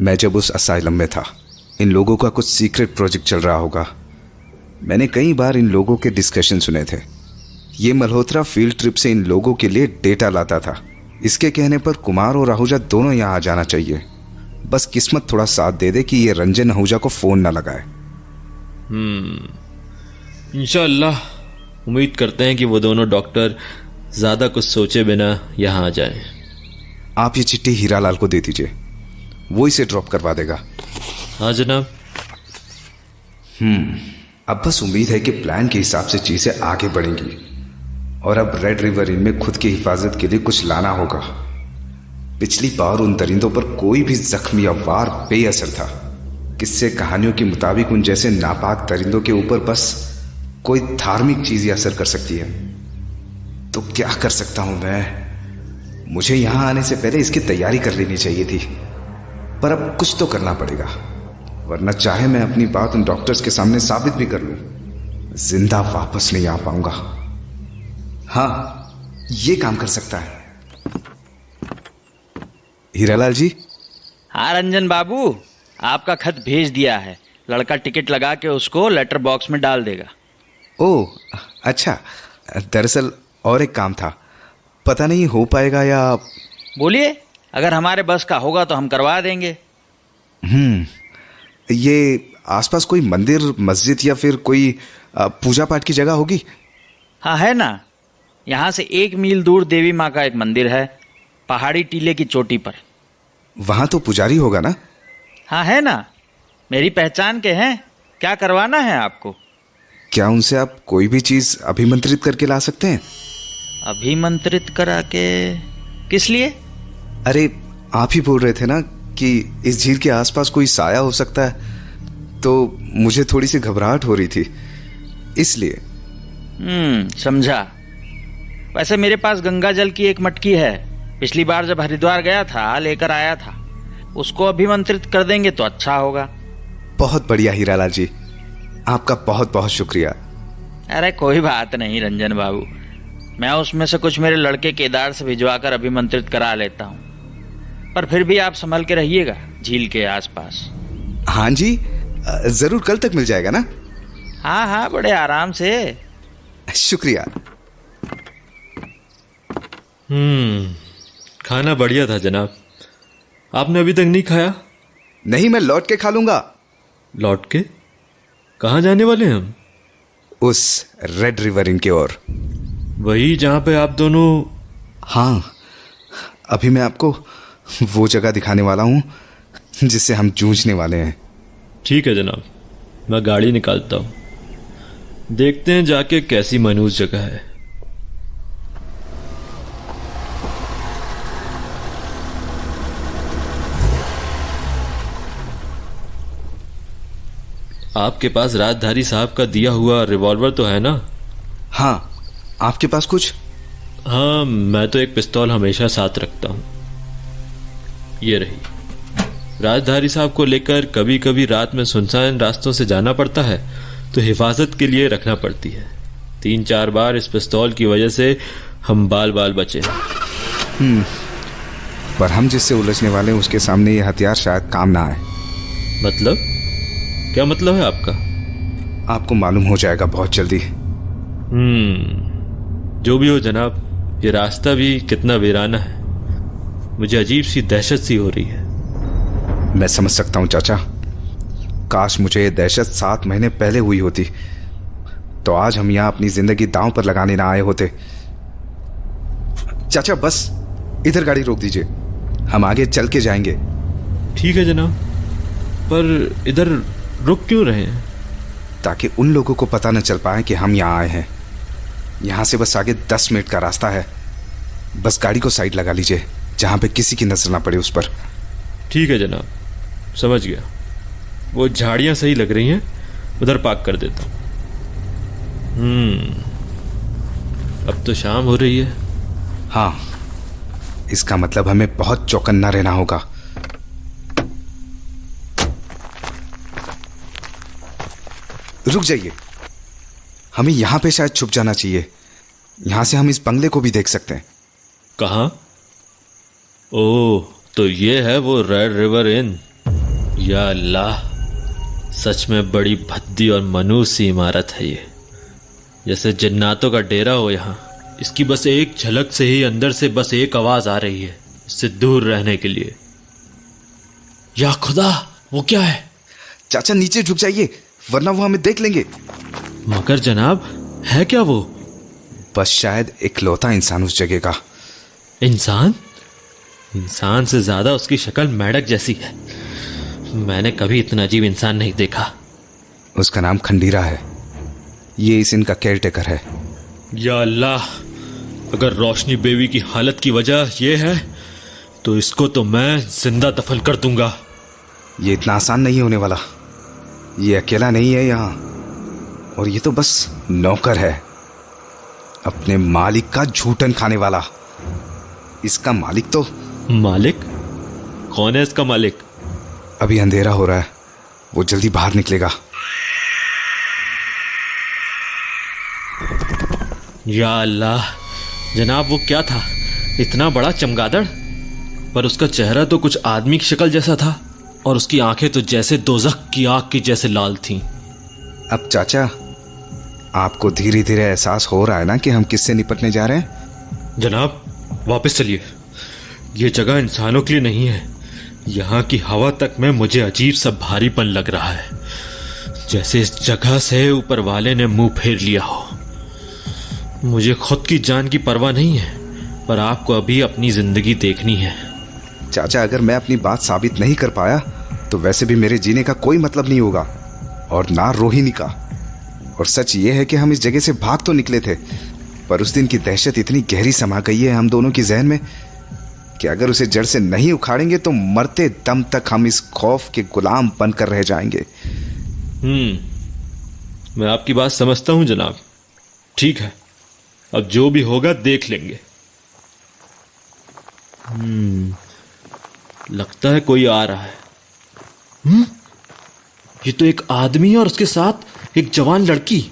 मैं जब उस असाइलम में था, इन लोगों का कुछ सीक्रेट प्रोजेक्ट चल रहा होगा। मैंने कई बार इन लोगों के डिस्कशन सुने थे। ये मल्होत्रा फील्ड ट्रिप से इन लोगों के लिए डेटा लाता था। इसके कहने पर कुमार और आहूजा दोनों यहाँ आ जाना चाहिए। बस किस्मत थोड़ा साथ दे दे कि ये रंजन आहूजा को फोन ना लगाए। इंशाअल्लाह उम्मीद करते हैं कि वो दोनों डॉक्टर ज्यादा कुछ सोचे बिना यहाँ आ जाएं। आप ये चिट्ठी हीरालाल को दे दीजिए, वो इसे ड्रॉप करवा देगा। हाँ जनाब। अब बस उम्मीद है कि प्लान के हिसाब से चीजें आगे बढ़ेंगी और अब रेड रिवर इन में खुद की हिफाजत के लिए कुछ लाना होगा। पिछली बार उन दरिंदों पर कोई भी जख्म या वार बेअसर था। किस्से कहानियों के मुताबिक उन जैसे नापाक दरिंदों के ऊपर बस कोई धार्मिक चीज ही असर कर सकती है। तो क्या कर सकता हूं मैं? मुझे यहां आने से पहले इसकी तैयारी कर लेनी चाहिए थी, पर अब कुछ तो करना पड़ेगा, वरना चाहे मैं अपनी बात उन डॉक्टर्स के सामने साबित भी कर लूं, जिंदा वापस नहीं आ पाऊंगा। हाँ, ये काम कर सकता है। हीरालाल जी। हाँ रंजन बाबू, आपका खत भेज दिया है। लड़का टिकट लगा के उसको लेटर बॉक्स में डाल देगा। ओह अच्छा, दरअसल और एक काम था, पता नहीं हो पाएगा या। बोलिए, अगर हमारे बस का होगा तो हम करवा देंगे। ये आसपास कोई मंदिर, मस्जिद या फिर कोई पूजा पाठ की जगह होगी? हाँ है ना, यहाँ से 1 मील दूर देवी माँ का एक मंदिर है, पहाड़ी टीले की चोटी पर। वहां तो पुजारी होगा ना? हाँ है ना, मेरी पहचान के हैं। क्या करवाना है आपको? क्या उनसे आप कोई भी चीज अभिमंत्रित करके ला सकते हैं? अभिमंत्रित करा के? किस लिए? अरे आप ही बोल रहे थे ना कि इस झील के आसपास कोई साया हो सकता है, तो मुझे थोड़ी सी घबराहट हो रही थी, इसलिए। समझा। वैसे मेरे पास गंगा जल की एक मटकी है, पिछली बार जब हरिद्वार गया था लेकर आया था। उसको अभिमंत्रित कर देंगे तो अच्छा होगा। बहुत बढ़िया हीरालाल जी, आपका बहुत बहुत शुक्रिया। अरे कोई बात नहीं रंजन बाबू, मैं उसमें से कुछ मेरे लड़के केदार से भिजवा कर अभिमंत्रित करा लेता हूँ। पर फिर भी आप संभल के रहिएगा झील के आसपास। हाँ जी, जरूर कल तक मिल जाएगा ना? हाँ हाँ, बड़े आराम से। शुक्रिया। खाना बढ़िया था जनाब। आपने अभी तक नहीं खाया? नहीं, मैं लौट के खा लूंगा। लौट के? कहाँ जाने वाले हैं हम? उस रेड रिवर इन की ओर। वही जहाँ पे आप दोनों? हाँ, अभी मैं आपको वो जगह दिखाने वाला हूँ जिससे हम जूझने वाले हैं। ठीक है जनाब, मैं गाड़ी निकालता हूँ। देखते हैं जाके कैसी मनहूस जगह है। आपके पास राजधारी साहब का दिया हुआ रिवॉल्वर तो है ना? हाँ, आपके पास कुछ? हाँ, मैं तो एक पिस्तौल हमेशा साथ रखता हूँ। ये रही। राजधारी साहब को लेकर कभी कभी रात में सुनसान रास्तों से जाना पड़ता है, तो हिफाजत के लिए रखना पड़ती है। 3-4 बार इस पिस्तौल की वजह से हम बाल बाल बचे। पर हम जिससे उलझने वाले हैं उसके सामने ये हथियार शायद काम ना आए। मतलब? क्या मतलब है आपका? आपको मालूम हो जाएगा बहुत जल्दी। जो भी हो जनाब, ये रास्ता भी कितना वीराना है। मुझे अजीब सी दहशत सी हो रही है। मैं समझ सकता हूं चाचा। काश मुझे ये दहशत 7 महीने पहले हुई होती तो आज हम यहां अपनी जिंदगी दांव पर लगाने ना आए होते। चाचा बस इधर गाड़ी रोक दीजिए, हम आगे चल के जाएंगे। ठीक है जनाब, पर इधर रुक क्यों रहे हैं? ताकि उन लोगों को पता न चल पाए कि हम यहाँ आए हैं। यहाँ से बस आगे 10 मिनट का रास्ता है। बस गाड़ी को साइड लगा लीजिए जहाँ पे किसी की नजर ना पड़े उस पर। ठीक है जनाब, समझ गया। वो झाड़ियाँ सही लग रही हैं, उधर पार्क कर देता हूँ। अब तो शाम हो रही है। हाँ, इसका मतलब हमें बहुत चौकन्ना रहना होगा। रुक जाइए, हमें यहां पे शायद छुप जाना चाहिए। यहां से हम इस बंगले को भी देख सकते हैं। कहाँ? ओह, तो ये है वो रेड रिवर इन। या अल्लाह, सच में बड़ी भद्दी और मनूस सी इमारत है ये, जैसे जन्नातों का डेरा हो यहाँ। इसकी बस एक झलक से ही अंदर से बस एक आवाज आ रही है, इससे दूर रहने के लिए। या खुदा, वो क्या है? चाचा नीचे झुक जाइए वरना वो हमें देख लेंगे। मगर जनाब, है क्या वो? बस शायद इकलौता इंसान उस जगह का। इंसान? इंसान से ज्यादा उसकी शक्ल मेंढक जैसी है। मैंने कभी इतना अजीब इंसान नहीं देखा। उसका नाम खंडीरा है। ये इस इनका केयरटेकर है। या अल्लाह, अगर रोशनी बेबी की हालत की वजह यह है तो इसको तो मैं जिंदा दफन कर दूंगा। ये इतना आसान नहीं होने वाला। ये अकेला नहीं है यहाँ, और ये तो बस नौकर है, अपने मालिक का झूठन खाने वाला। इसका मालिक तो... मालिक? कौन है इसका मालिक? अभी अंधेरा हो रहा है, वो जल्दी बाहर निकलेगा। या अल्लाह, जनाब वो क्या था? इतना बड़ा चमगादड़, पर उसका चेहरा तो कुछ आदमी की शक्ल जैसा था और उसकी आंखें तो जैसे दोज़ख की आग की जैसे लाल थीं। अब चाचा, आपको धीरे धीरे एहसास हो रहा है ना कि हम किससे निपटने जा रहे हैं? जनाब वापस चलिए, ये जगह इंसानों के लिए नहीं है। यहाँ की हवा तक में मुझे अजीब सा भारीपन लग रहा है, जैसे इस जगह से ऊपर वाले ने मुंह फेर लिया हो। मुझे खुद की जान की परवाह नहीं है, पर आपको अभी अपनी जिंदगी देखनी है। चाचा, अगर मैं अपनी बात साबित नहीं कर पाया तो वैसे भी मेरे जीने का कोई मतलब नहीं होगा, और ना रोहिणी का। और सच ये है कि हम इस जगह से भाग तो निकले थे, पर उस दिन की दहशत इतनी गहरी समा गई है हम दोनों की जहन में कि अगर उसे जड़ से नहीं उखाड़ेंगे तो मरते दम तक हम इस खौफ के गुलाम बनकर रह जाएंगे। मैं आपकी बात समझता हूं जनाब। ठीक है, अब जो भी होगा देख लेंगे। लगता है कोई आ रहा है। ये तो एक आदमी है और उसके साथ एक जवान लड़की,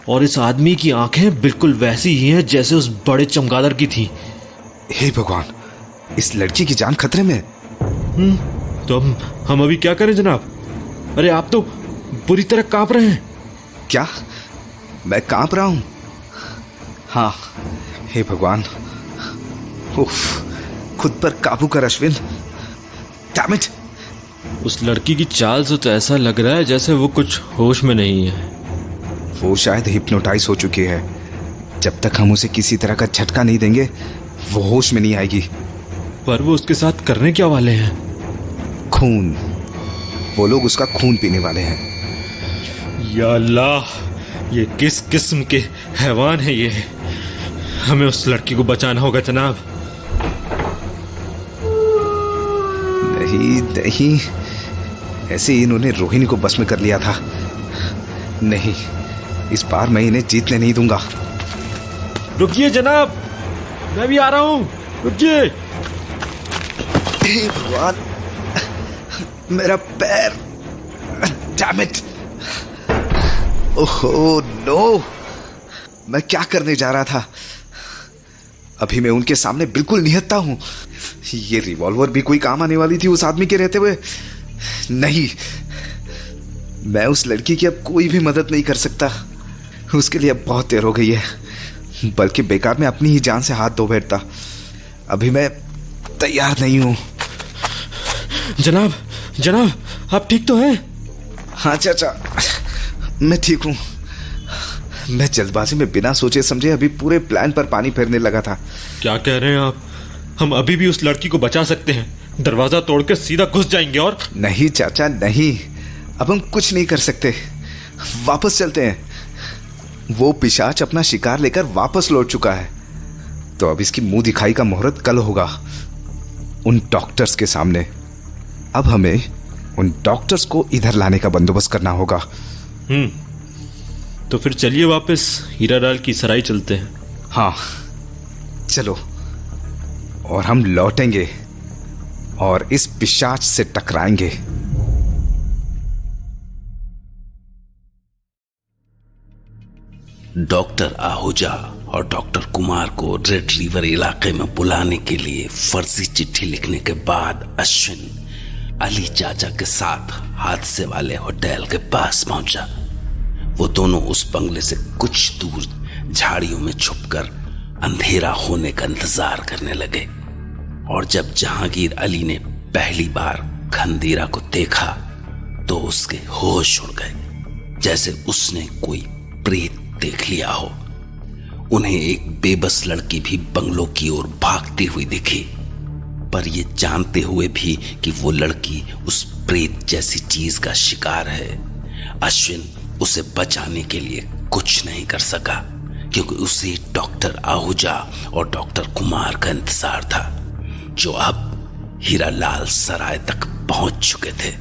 और इस आदमी की आंखें बिल्कुल वैसी ही हैं जैसे उस बड़े चमगादड़ की थी। हे भगवान, इस लड़की की जान खतरे में। तो हम अभी क्या करें जनाब? अरे आप तो बुरी तरह कांप रहे हैं। क्या मैं कांप रहा हूं? हाँ, हे भगवान, उफ, खुद पर काबू कर अश्विन। Damn it! उस लड़की की चाल से तो ऐसा लग रहा है जैसे वो कुछ होश में नहीं है। वो शायद हिप्नोटाइज हो चुकी है। जब तक हम उसे किसी तरह का झटका नहीं देंगे वो होश में नहीं आएगी। पर वो उसके साथ करने क्या वाले हैं? खून। वो लोग उसका खून पीने वाले हैं। या अल्लाह, ये किस किस्म के हैवान है ये? हमें उस लड़की को बचाना होगा जनाब। नहीं नहीं, ऐसे ही इन्होंने रोहिणी को बस में कर लिया था। नहीं, इस बार मैं इन्हें जीतने नहीं दूंगा। रुकिए जनाब, मैं भी आ रहा हूं, रुकिए। हे भगवान, मेरा पैर! Damn it! ओहो नो, मैं क्या करने जा रहा था? अभी मैं उनके सामने बिल्कुल निहत्था हूं। ये रिवॉल्वर भी कोई काम आने वाली थी उस आदमी के रहते हुए? नहीं, मैं उस लड़की की अब कोई भी मदद नहीं कर सकता। उसके लिए अब बहुत देर हो गई है, बल्कि बेकार में अपनी ही जान से हाथ धो बैठता। अभी मैं तैयार नहीं हूं। जनाब, जनाब, आप ठीक तो हैं? हाँ चाचा, मैं ठीक हूं। मैं जल्दबाजी में बिना सोचे समझे अभी पूरे प्लान पर पानी फेरने लगा था। क्या कह रहे हैं आप? हम अभी भी उस लड़की को बचा सकते हैं। दरवाजा तोड़कर सीधा घुस जाएंगे और... नहीं चाचा, नहीं, अब हम कुछ नहीं कर सकते। वापस चलते हैं। वो पिशाच अपना शिकार लेकर वापस लौट चुका है, तो अब इसकी मुंह दिखाई का मुहूर्त कल होगा उन डॉक्टर्स के सामने। अब हमें उन डॉक्टर्स को इधर लाने का बंदोबस्त करना होगा। तो फिर चलिए वापस हीरालाल की सराय चलते हैं। हाँ चलो, और हम लौटेंगे और इस पिशाच से टकराएंगे। डॉक्टर आहूजा और डॉक्टर कुमार को रेड रिवर इलाके में बुलाने के लिए फर्जी चिट्ठी लिखने के बाद अश्विन अली चाचा के साथ हादसे वाले होटल के पास पहुंचा। वो दोनों उस बंगले से कुछ दूर झाड़ियों में छुपकर अंधेरा होने का इंतजार करने लगे। और जब जहांगीर अली ने पहली बार खंदेरा को देखा तो उसके होश उड़ गए, जैसे उसने कोई प्रेत देख लिया हो। उन्हें एक बेबस लड़की भी बंगलों की ओर भागती हुई दिखी, पर ये जानते हुए भी कि वो लड़की उस प्रेत जैसी चीज का शिकार है, अश्विन उसे बचाने के लिए कुछ नहीं कर सका, क्योंकि उसे डॉक्टर आहूजा और डॉक्टर कुमार का इंतजार था, जो अब हीरालाल सराय तक पहुंच चुके थे।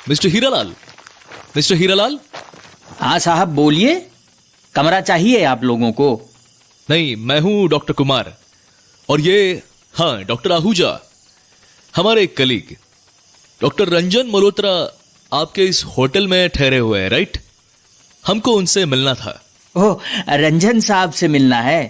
Mister Hiralal, mister Hiralal. हाँ साहब, बोलिए। कमरा चाहिए आप लोगों को? नहीं, मैं हूं डॉक्टर कुमार, और ये हाँ डॉक्टर आहूजा, हमारे एक कलीग डॉक्टर रंजन मल्होत्रा आपके इस होटल में ठहरे हुए हैं, राइट? हमको उनसे मिलना था। ओह, रंजन साहब से मिलना है?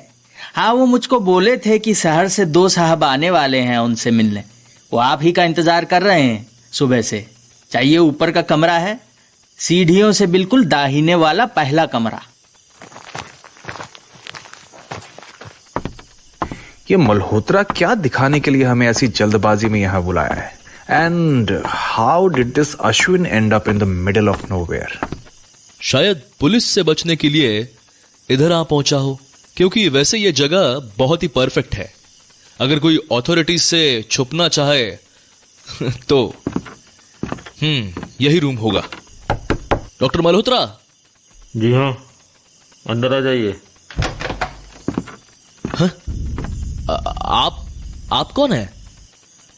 हाँ, वो मुझको बोले थे कि शहर से 2 साहब आने वाले हैं उनसे मिलने। वो आप ही का इंतजार कर रहे हैं सुबह से। चाहिए ऊपर का कमरा है, सीढ़ियों से बिल्कुल दाहिने वाला पहला कमरा। ये मल्होत्रा क्या दिखाने के लिए हमें ऐसी जल्दबाजी में यहां बुलाया है? And how did this Ashwin and up in the middle of nowhere? शायद पुलिस से बचने के लिए इधर आ पहुंचा हो, क्योंकि वैसे ये जगह बहुत ही परफेक्ट है। अगर कोई अथॉरिटी से छुपना चाहे तो यही रूम होगा। डॉक्टर मल्होत्रा। जी हाँ, अंदर आ जाइए। हाँ? आप कौन है?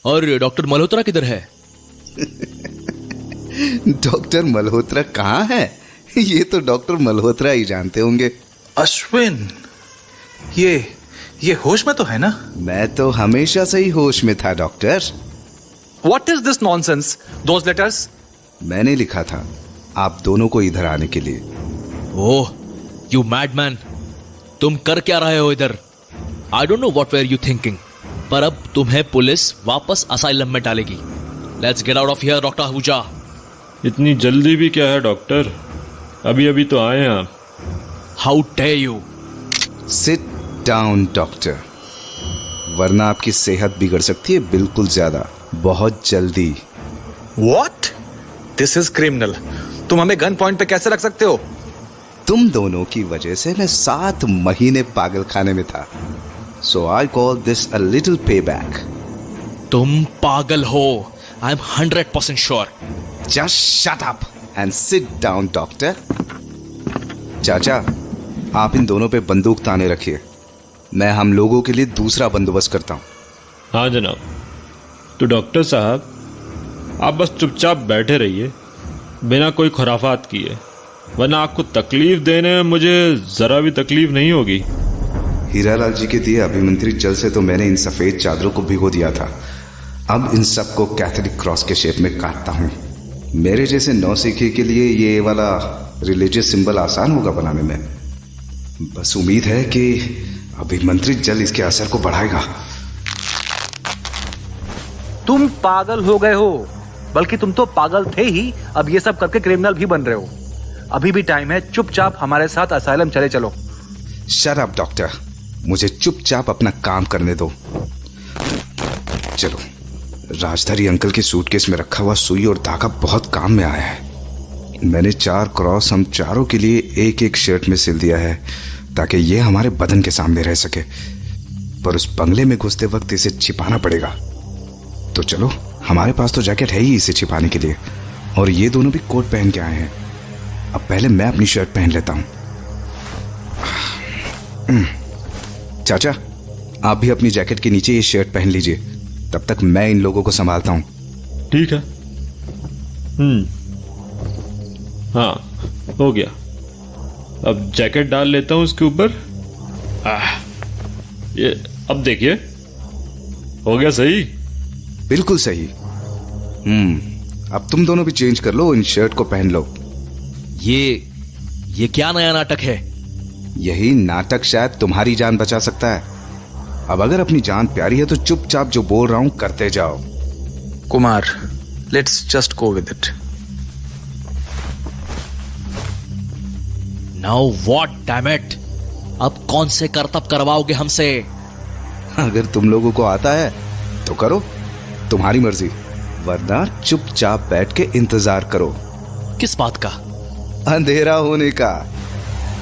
और डॉक्टर मल्होत्रा किधर है? डॉक्टर मल्होत्रा कहाँ है? ये तो डॉक्टर मल्होत्रा ही जानते होंगे। अश्विन, ये होश में तो है ना? मैं तो हमेशा से ही होश में था doctor. What is this nonsense? Those letters? मैंने लिखा था आप दोनों को इधर आने के लिए। ओह, यू मैडमैन, तुम कर क्या रहे हो इधर? I don't know what were you thinking, पर अब तुम्हें पुलिस वापस असाइलम में डालेगी। Let's get out of here doctor Ahuja. इतनी जल्दी भी क्या है डॉक्टर? अभी अभी तो आए हैं आप। How dare you? Sit down doctor, वरना आपकी सेहत बिगड़ सकती है बिल्कुल ज्यादा, बहुत जल्दी। What? This is criminal. तुम हमें गन पॉइंट पे कैसे रख सकते हो? तुम दोनों की वजह से मैं 7 महीने पागल खाने में था। So I call this a little payback. तुम पागल हो। I am 100% sure. Just shut up and sit down, doctor. चाचा, आप इन दोनों पे बंदूक ताने रखिए, मैं हम लोगों के लिए दूसरा बंदोबस्त करता हूं। हाँ जनाब। तो डॉक्टर साहब, आप बस चुपचाप बैठे रहिए बिना कोई खुराफात किए, वरना आपको तकलीफ देने में मुझे जरा भी तकलीफ नहीं होगी। हीरालाल जी के दिए अभिमंत्रित जल से तो मैंने इन सफेद चादरों को भिगो दिया था। अब इन सब को कैथोलिक क्रॉस के शेप में काटता हूं। मेरे जैसे नौसिखिए के लिए ये वाला रिलीजियस सिंबल आसान होगा बनाने में। बस उम्मीद है कि अभिमंत्रित जल इसके असर को बढ़ाएगा। तुम पागल हो गए हो, बल्कि तुम तो पागल थे ही, अब ये सब करके क्रिमिनल भी बन रहे हो। अभी भी टाइम है, चुपचाप हमारे साथ असाइलम चले चलो। शट अप डॉक्टर, मुझे चुपचाप अपना काम करने दो। चलो। राजधारी अंकल के सूटकेस में रखा हुआ सुई और धागा बहुत काम में आया है। मैंने 4 क्रॉस हम चारों के लिए एक एक शर्ट में सिल दिया है ताकि ये हमारे बदन के सामने रह सके, पर उस बंगले में घुसते वक्त इसे छिपाना पड़ेगा। तो चलो, हमारे पास तो जैकेट है ही इसे छिपाने के लिए, और ये दोनों भी कोट पहन के आए हैं। अब पहले मैं अपनी शर्ट पहन लेता हूं। चाचा, आप भी अपनी जैकेट के नीचे ये शर्ट पहन लीजिए, तब तक मैं इन लोगों को संभालता हूं। ठीक है। हाँ, हो गया। अब जैकेट डाल लेता हूं इसके ऊपर। ये अब देखिए, हो गया सही। बिल्कुल सही। अब तुम दोनों भी चेंज कर लो, इन शर्ट को पहन लो। ये क्या नया नाटक है? यही नाटक शायद तुम्हारी जान बचा सकता है। अब अगर अपनी जान प्यारी है तो चुपचाप जो बोल रहा हूं करते जाओ। Kumar, let's just go with it. Now what damn it, अब कौन से करतब करवाओगे हमसे? अगर तुम लोगों को आता है तो करो, तुम्हारी मर्जी, वरना चुपचाप बैठ के इंतजार करो। किस बात का? अंधेरा होने का।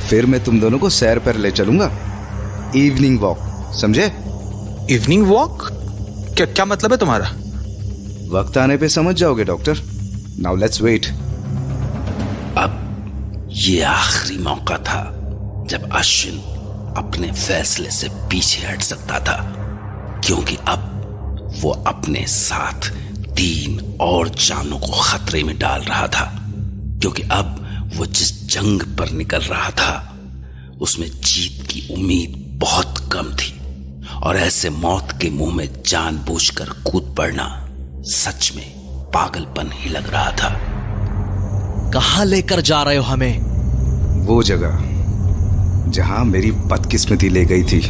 फिर मैं तुम दोनों को सैर पर ले चलूंगा, इवनिंग वॉक, समझे? Evening walk? क्या मतलब है तुम्हारा? वक्त आने पे समझ जाओगे डॉक्टर। Now let's wait. अब ये आखिरी मौका था जब अश्विन अपने फैसले से पीछे हट सकता था, क्योंकि अब वो अपने साथ 3 और जानों को खतरे में डाल रहा था। क्योंकि अब वो जिस जंग पर निकल रहा था उसमें जीत की उम्मीद बहुत कम थी, और ऐसे मौत के मुंह में जानबूझकर कूद पड़ना सच में पागलपन ही लग रहा था। कहां लेकर जा रहे हो हमें? वो जगह जहां मेरी बदकिस्मती ले गई थी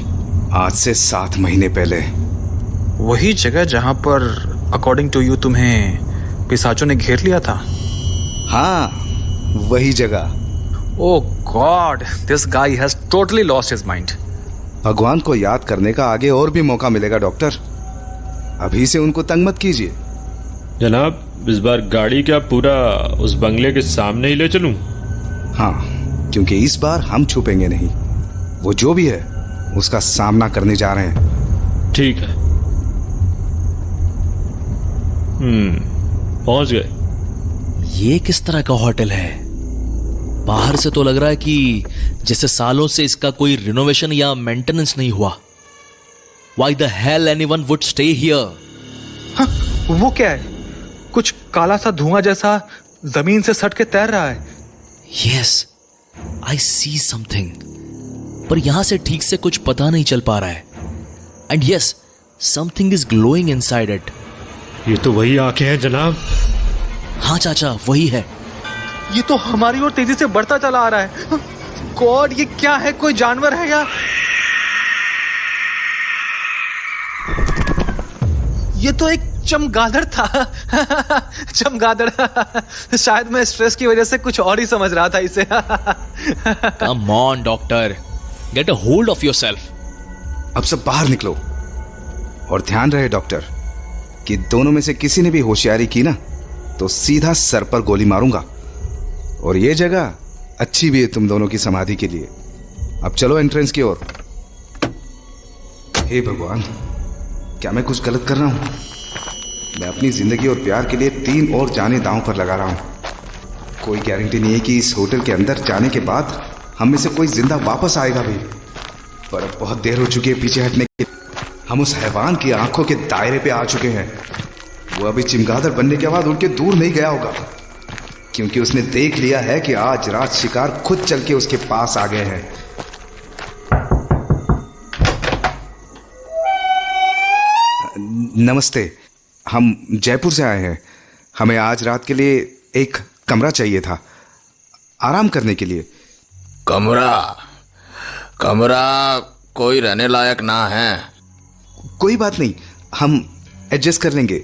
आज से 7 महीने पहले। वही जगह जहां पर अकॉर्डिंग टू यू तुम्हें पिशाचों ने घेर लिया था? हाँ, वही जगह। Oh God, this guy has totally lost his mind. भगवान को याद करने का आगे और भी मौका मिलेगा डॉक्टर, अभी से उनको तंग मत कीजिए। जनाब, इस बार गाड़ी क्या पूरा उस बंगले के सामने ही ले चलूं? हाँ, क्योंकि इस बार हम छुपेंगे नहीं। वो जो भी है उसका सामना करने जा रहे हैं। ठीक है। पहुंच गए। ये किस तरह का होटल है? बाहर से तो लग रहा है कि जैसे सालों से इसका कोई रिनोवेशन या मेंटेनेंस नहीं हुआ। Why the hell anyone would stay here? हाँ, वो क्या है? कुछ काला सा धुआं जैसा जमीन से सट के तैर रहा है। Yes, I see something. पर यहां से ठीक से कुछ पता नहीं चल पा रहा है। And yes, something is glowing inside it. ये तो वही आंखें हैं जनाब। हाँ चाचा, वही है। ये तो हमारी ओर तेजी से बढ़ता चला आ रहा है। गॉड, ये क्या है? कोई जानवर है या? ये तो एक चमगादड़ था। चमगादड़। शायद मैं स्ट्रेस की वजह से कुछ और ही समझ रहा था इसे। Come on, doctor. Get a hold of yourself. अब सब बाहर निकलो, और ध्यान रहे डॉक्टर कि दोनों में से किसी ने भी होशियारी की ना तो सीधा सर पर गोली मारूंगा। और ये जगह अच्छी भी है तुम दोनों की समाधि के लिए। अब चलो एंट्रेंस की ओर। हे भगवान, क्या मैं कुछ गलत कर रहा हूं? मैं अपनी जिंदगी और प्यार के लिए 3 और जाने दांव पर लगा रहा हूं। कोई गारंटी नहीं है कि इस होटल के अंदर जाने के बाद हम में से कोई जिंदा वापस आएगा भी। पर अब बहुत देर हो चुकी है पीछे हटने की। हम उस हैवान की आंखों के दायरे पे आ चुके हैं। वो अभी चिमगादड़ बनने के बाद उनके दूर नहीं गया होगा, क्योंकि उसने देख लिया है कि आज रात शिकार खुद चल के उसके पास आ गए हैं। नमस्ते, हम जयपुर से आए हैं। हमें आज रात के लिए एक कमरा चाहिए था आराम करने के लिए। कमरा कोई रहने लायक ना है। कोई बात नहीं, हम एडजस्ट कर लेंगे।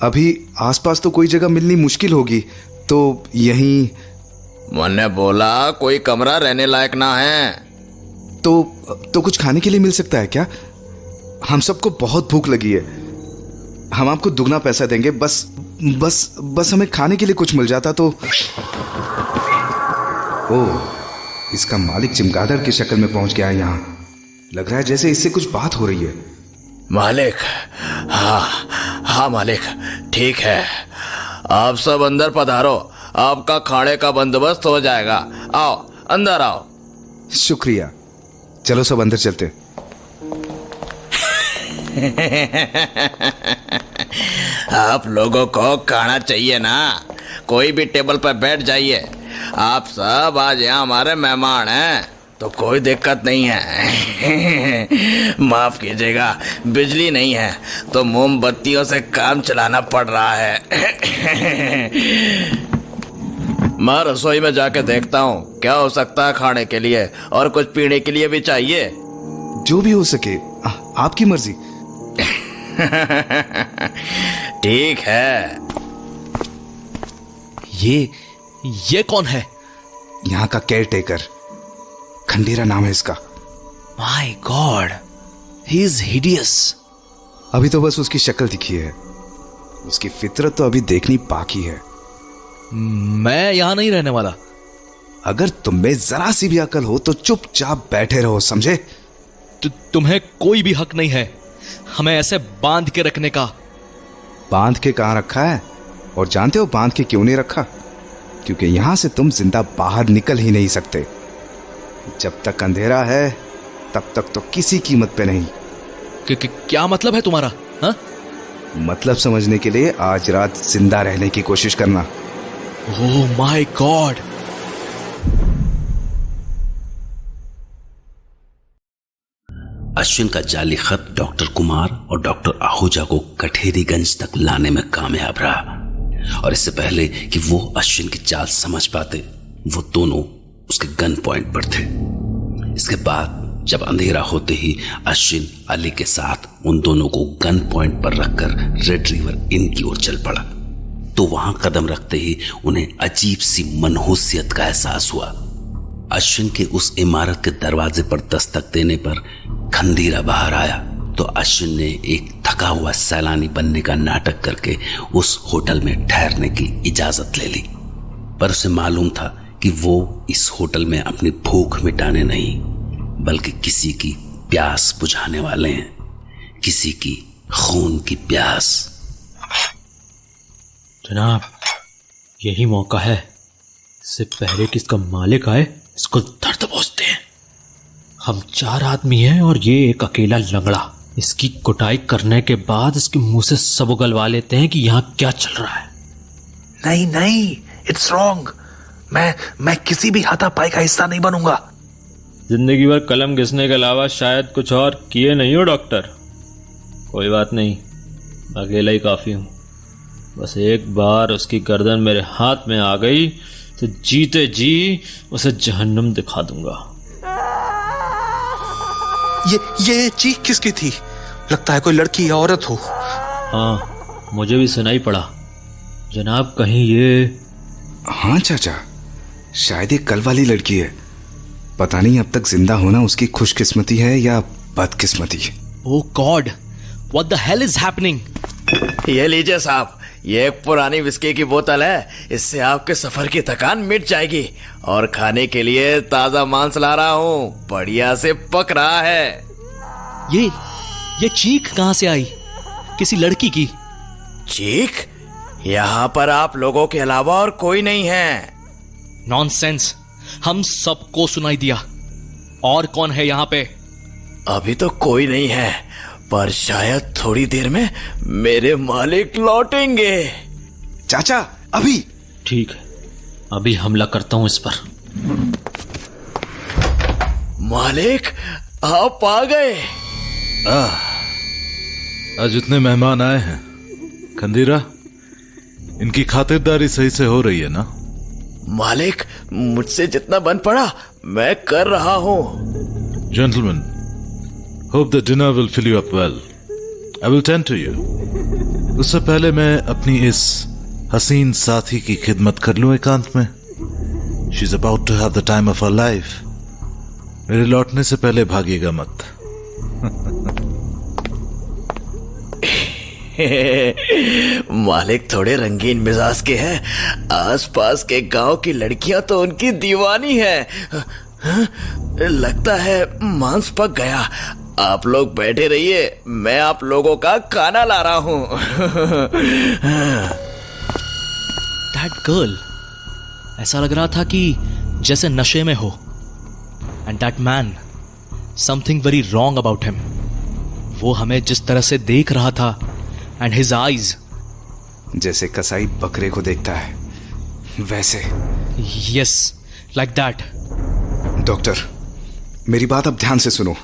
अभी आसपास तो कोई जगह मिलनी मुश्किल होगी, तो यहीं। मैंने बोला कोई कमरा रहने लायक ना है। तो कुछ खाने के लिए मिल सकता है क्या? हम सबको बहुत भूख लगी है। हम आपको दुगना पैसा देंगे, बस हमें खाने के लिए कुछ मिल जाता तो। ओह, इसका मालिक चमगादड़ की शक्ल में पहुंच गया है यहाँ। लग रहा है जैसे इससे कुछ बात हो रही है। मालिक, हाँ मालिक, ठीक है। आप सब अंदर पधारो, आपका खाने का बंदोबस्त हो जाएगा। आओ अंदर आओ। शुक्रिया, चलो सब अंदर चलते। आप लोगों को खाना चाहिए ना, कोई भी टेबल पर बैठ जाइए। आप सब आज यहाँ हमारे मेहमान हैं, तो कोई दिक्कत नहीं है। माफ कीजिएगा, बिजली नहीं है तो मोमबत्तियों से काम चलाना पड़ रहा है। मैं रसोई में जाके देखता हूँ क्या हो सकता है खाने के लिए, और कुछ पीने के लिए भी चाहिए। जो भी हो सके, आपकी मर्जी। ठीक है। ये कौन है? यहाँ का केयर टेकर, खंडेरा नाम है इसका। My God, he is hideous. अभी तो बस उसकी शक्ल दिखी है, उसकी फितरत तो अभी देखनी बाकी है। मैं यहाँ नहीं रहने वाला। अगर तुम में जरा सी भी अकल हो तो चुपचाप बैठे रहो, समझे? तुम्हें कोई भी हक नहीं है हमें ऐसे बांध के रखने का। बांध के कहां रखा है? और जानते हो बांध के क्यों नहीं रखा? क्योंकि यहां से तुम जिंदा बाहर निकल ही नहीं सकते। जब तक अंधेरा है तब तक तो किसी कीमत पे नहीं। क्या मतलब है तुम्हारा? हा? मतलब समझने के लिए आज रात जिंदा रहने की कोशिश करना। Oh my God. अश्विन का जाली खत डॉक्टर कुमार और डॉक्टर आहूजा को कठेरीगंज तक लाने में कामयाब रहा, और इससे पहले कि वो अश्विन की चाल समझ पाते, वो दोनों उसके गन पॉइंट पर थे। इसके बाद जब अंधेरा होते ही अश्विन अली के साथ उन दोनों को गन पॉइंट पर रखकर रेड रिवर इन की ओर चल पड़ा, तो वहां कदम रखते ही उन्हें अजीब सी मनहूसियत का एहसास हुआ। अश्विन के उस इमारत के दरवाजे पर दस्तक देने पर खंडीरा बाहर आया तो अश्विन ने एक थका हुआ सैलानी बनने का नाटक करके उस होटल में ठहरने की इजाजत ले ली। पर उसे मालूम था कि वो इस होटल में अपनी भूख मिटाने नहीं, बल्कि किसी की प्यास बुझाने वाले हैं, किसी की खून की प्यास। जनाब, यही मौका है। इससे पहले कि इसका मालिक आए इसको दर्द पहुंचते हैं। हम 4 आदमी हैं और ये एक अकेला लंगड़ा। इसकी कुटाई करने के बाद इसके मुंह से सब उगलवा लेते हैं कि यहाँ क्या चल रहा है। नहीं नहीं, इट्स रॉन्ग। मैं किसी भी हाथापाई का हिस्सा नहीं बनूंगा। जिंदगी भर कलम घिसने के अलावा शायद कुछ और किए नहीं हो डॉक्टर। कोई बात नहीं, अकेला ही काफी हूं। बस एक बार उसकी गर्दन मेरे हाथ में आ गई तो जीते जी उसे जहन्नुम दिखा दूंगा। ये चीख किसकी थी? लगता है कोई लड़की या औरत हो। हाँ, मुझे भी सुनाई पड़ा। जनाब, कहीं ये? हाँ चाचा, शायद ये कल वाली लड़की है। पता नहीं अब तक जिंदा होना उसकी खुशकिस्मती है या बदकिस्मती। Oh God, what the hell is happening? ये लीजिए साहब, ये एक पुरानी विस्की की बोतल है। इससे आपके सफर की थकान मिट जाएगी। और खाने के लिए ताजा मांस ला रहा हूँ, बढ़िया से पक रहा है। ये चीख कहां से आई? किसी लड़की की? चीख? यहाँ पर आप लोगों के अलावा और कोई नहीं है। नॉनसेंस, हम सबको सुनाई दिया। और कौन है यहाँ पे? अभी तो कोई नहीं है, पर शायद थोड़ी देर में मेरे मालिक लौटेंगे। चाचा, अभी? ठीक है, अभी हमला करता हूं इस पर। मालिक, आप आ गए। आज इतने मेहमान आए हैं। खंडीरा, इनकी खातिरदारी सही से हो रही है ना? मालिक, मुझसे जितना बन पड़ा मैं कर रहा हूं। Gentlemen, hope the dinner will fill you up well. I will tend to you. उससे पहले मैं अपनी इस हसीन साथी की खिदमत कर लूं एकांत में। She's about to have the time of her life. मेरे लौटने से पहले भागिएगा मत। मालिक थोड़े रंगीन मिजाज के हैं। आसपास के गांव की लड़कियां तो उनकी दीवानी है। लगता है मांस पक गया। आप लोग बैठे रहिए, मैं आप लोगों का खाना ला रहा हूं। दैट गर्ल, ऐसा लग रहा था कि जैसे नशे में हो। And that man, something very wrong about him. वो हमें जिस तरह से देख रहा था, एंड हिज आईज, जैसे कसाई बकरे को देखता है वैसे। Yes, like that. डॉक्टर, मेरी बात अब ध्यान से सुनो।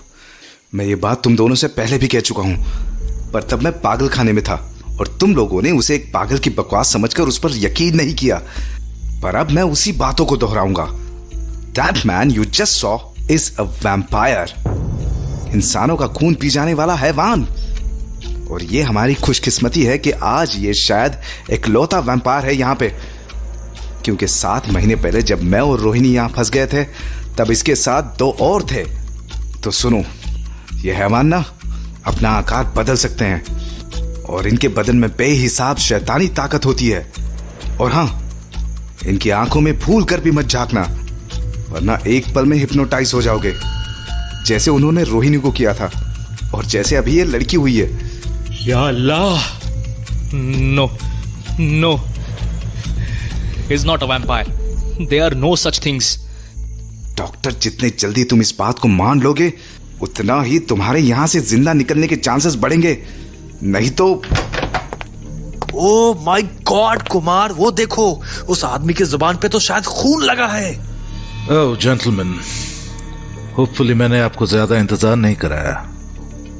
मैं ये बात तुम दोनों से पहले भी कह चुका हूं, पर तब मैं पागल खाने में था और तुम लोगों ने उसे एक पागल की बकवास समझकर उस पर यकीन नहीं किया। पर अब मैं उसी बातों को दोहराऊंगा। That man you just saw is a vampire. इंसानों का खून पी जाने वाला हैवान। और ये हमारी खुशकिस्मती है कि आज ये शायद इकलौता वैम्पायर है यहाँ पे, क्योंकि 7 महीने पहले जब मैं और रोहिणी यहाँ फंस गए थे तब इसके साथ 2 और थे। तो सुनो, ये हैवान ना अपना आकार बदल सकते हैं और इनके बदन में बेहिसाब शैतानी ताकत होती है। और हाँ, इनकी आंखों में भूल कर भी मत झांकना, वरना एक पल में हिप्नोटाइज हो जाओगे, जैसे उन्होंने रोहिणी को किया था और जैसे अभी ये लड़की हुई है। या Allah, no no, is not a vampire. There are no such things. Doctor, जितने जल्दी तुम इस बात को मान लोगे उतना ही तुम्हारे यहां से जिंदा निकलने के चांसेस बढ़ेंगे, नहीं तो। ओह माय गॉड कुमार, वो देखो, उस आदमी की जुबान पे तो शायद खून लगा है। ओह जेंटलमैन, होपफुली मैंने आपको ज्यादा इंतजार नहीं कराया।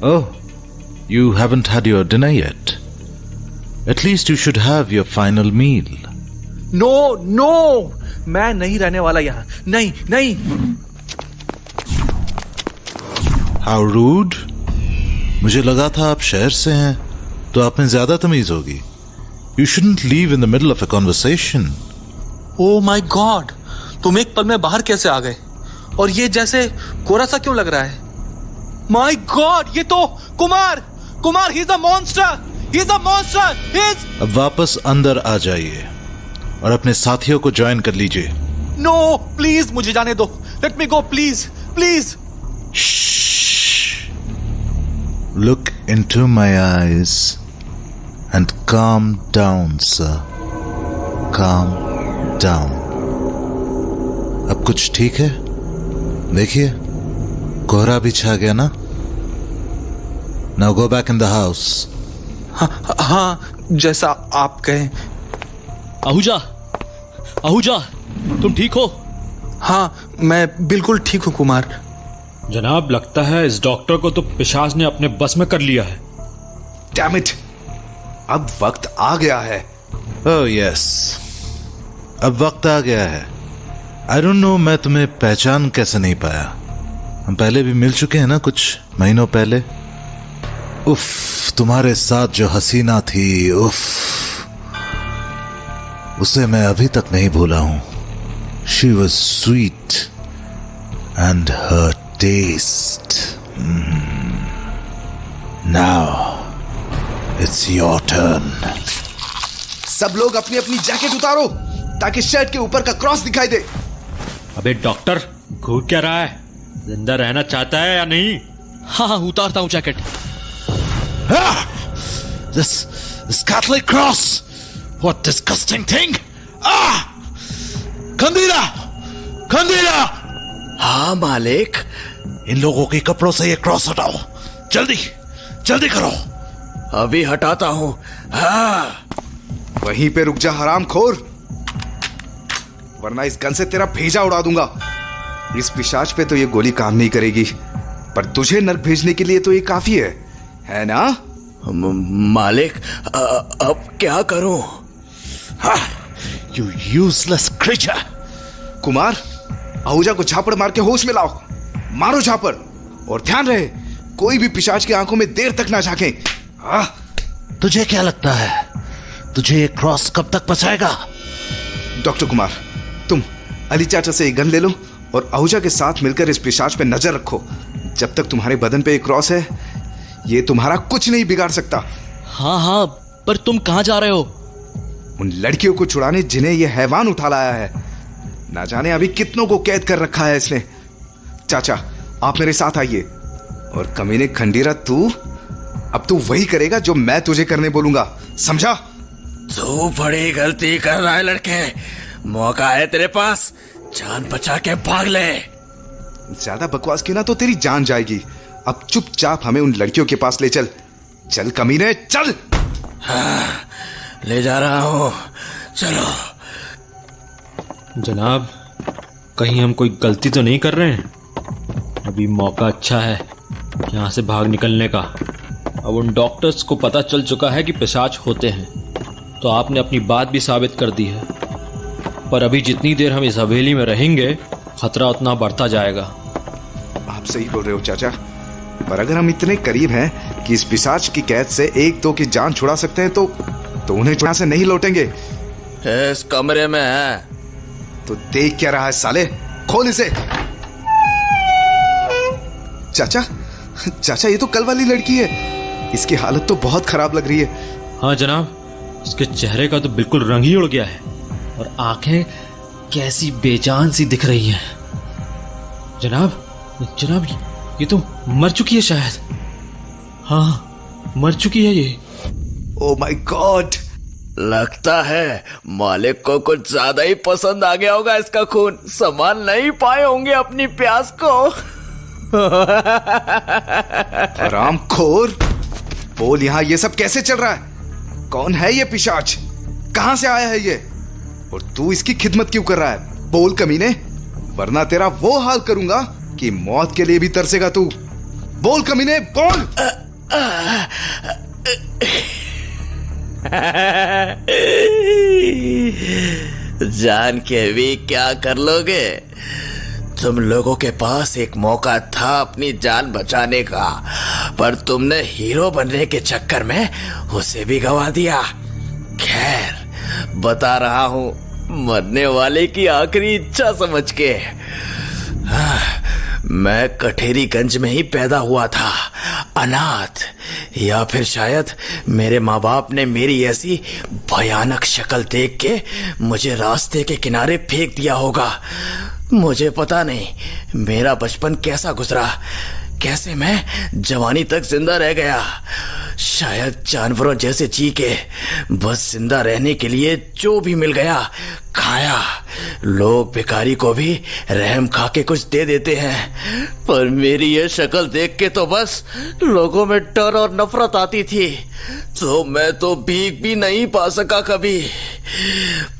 ओह, you haven't had your dinner yet. At least you should have your final meal. No no, मैं नहीं रहने वाला यहाँ। नहीं नहीं। How rude. मुझे लगा था आप शहर से हैं तो आप में ज्यादा तमीज होगी। You shouldn't leave in the middle of a conversation. Oh my God, तुम एक पल में बाहर कैसे आ गए? और ये जैसे कोरा सा क्यों लग रहा है? माय गॉड, ये तो Kumar Kumar, he is a monster, he is a monster, he is. अब वापस अंदर आ जाइए और अपने साथियों को ज्वाइन कर लीजिए। नो प्लीज, मुझे जाने दो। Let me go please please. Look into my eyes and calm down, sir. Calm down. अब कुछ ठीक है? देखिए, कोहरा भी छा गया ना? Now go back in the house. हाँ, जैसा आप कहें। आहूजा, आहूजा, तुम ठीक हो? हाँ, मैं बिल्कुल ठीक हूँ कुमार। जनाब, लगता है इस डॉक्टर को तो पिशाच ने अपने बस में कर लिया है। Damn it! अब वक्त आ गया है। Oh yes, अब वक्त आ गया है। I don't know, मैं तुम्हें पहचान कैसे नहीं पाया। हम पहले भी मिल चुके हैं ना, कुछ महीनों पहले। उफ, तुम्हारे साथ जो हसीना थी, उफ, उसे मैं अभी तक नहीं भूला हूं। She was sweet and her taste. Now it's your turn. सब लोग अपनी अपनी जैकेट उतारो ताकि शर्ट के ऊपर का क्रॉस दिखाई दे। अबे डॉक्टर, घूर क्या रहा है? जिंदा रहना चाहता है या नहीं? हाँ, उतारता हूं jacket. This Catholic cross! What disgusting thing! खंडीरा! खंडीरा! हाँ मालिक। इन लोगों के कपड़ों से ये क्रॉस हटाओ, जल्दी जल्दी करो। अभी हटाता हूं। हाँ। वहीं पे रुक जा हरामखोर, वरना इस गन से तेरा भेजा उड़ा दूंगा। इस पिशाच पे तो ये गोली काम नहीं करेगी, पर तुझे नर्क भेजने के लिए तो ये काफी है ना? मालिक, अब क्या करूं? You useless creature. Kumar, Ahuja को झापड़ मार के होश में लाओ। मारो झापड़, और ध्यान रहे कोई भी पिशाच की आंखों में देर तक ना झांके। तुझे क्या लगता है तुझे ये क्रॉस कब तक बचाएगा? डॉक्टर कुमार, तुम अली चाचा से एक गन ले लो और आहूजा के साथ मिलकर इस पिशाच पे नजर रखो। जब तक तुम्हारे बदन पे एक क्रॉस है, ये तुम्हारा कुछ नहीं बिगाड़ सकता। हाँ हाँ, पर तुम कहाँ जा रहे हो? उन लड़कियों को छुड़ाने जिन्हें ये हैवान उठा लाया है। ना जाने अभी कितनों को कैद कर रखा है इसने। चाचा, आप मेरे साथ आइए। और कमीने खंडीरा, अब तू वही करेगा जो मैं तुझे करने बोलूंगा, समझा? तू बड़ी गलती कर रहा है लड़के। मौका है तेरे पास, जान बचा के भाग ले। ज्यादा बकवास की ना तो तेरी जान जाएगी। अब चुपचाप हमें उन लड़कियों के पास ले चल। चल कमीने, चल। हाँ, ले जा रहा हूँ, चलो। जनाब, कहीं हम कोई गलती तो नहीं कर रहे हैं? अभी मौका अच्छा है यहाँ से भाग निकलने का। अब उन डॉक्टर्स को पता चल चुका है कि पिशाच होते हैं, तो आपने अपनी बात भी साबित कर दी है। पर अभी जितनी देर हम इस हवेली में रहेंगे, खतरा उतना बढ़ता जाएगा। आप सही बोल रहे हो चाचा, पर अगर हम इतने करीब हैं कि इस पिशाच की कैद से एक दो की जान छुड़ा सकते हैं, तो उन्हें यहाँ से नहीं लौटेंगे। इस कमरे में है। तो देख क्या रहा है साले, खोल इसे। चाचा, ये तो कल वाली लड़की है। इसकी हालत तो बहुत खराब लग रही है। हाँ जनाब, उसके चेहरे का तो बिल्कुल रंग ही उड़ गया है और आंखें कैसी बेजान सी दिख रही हैं। जनाब, ये तो मर चुकी है शायद। हाँ, मर चुकी है ये। ओह माय गॉड, लगता है मालिक को कुछ ज्यादा ही पसंद आ गया होगा इसका खून। संभाल नहीं पाए होंगे अपनी प्यास को। हरामखोर, बोल यहाँ ये सब कैसे चल रहा है? कौन है ये पिशाच? कहां से आया है ये? और तू इसकी खिदमत क्यों कर रहा है? बोल कमीने, वरना तेरा वो हाल करूंगा कि मौत के लिए भी तरसेगा तू। बोल कमीने, बोल। जान के भी क्या कर लोगे? तुम लोगों के पास एक मौका था अपनी जान बचाने का, पर तुमने हीरो बनने के चक्कर में उसे भी गंवा दिया। खैर, बता रहा हूं, मरने वाले की आखिरी इच्छा समझ के। मैं कठेरीगंज में ही पैदा हुआ था, अनाथ। या फिर शायद मेरे माँ बाप ने मेरी ऐसी भयानक शक्ल देख के मुझे रास्ते के किनारे फेंक दिया होगा। मुझे पता नहीं मेरा बचपन कैसा गुजरा, कैसे मैं जवानी तक जिंदा रह गया। शायद जानवरों जैसे जी के बस जिंदा रहने के लिए जो भी मिल गया खाया। लोग भिखारी को भी रहम खा के कुछ दे देते हैं, पर मेरी ये शक्ल देख के तो बस लोगों में डर और नफरत आती थी, तो मैं तो भीख भी नहीं पा सका कभी।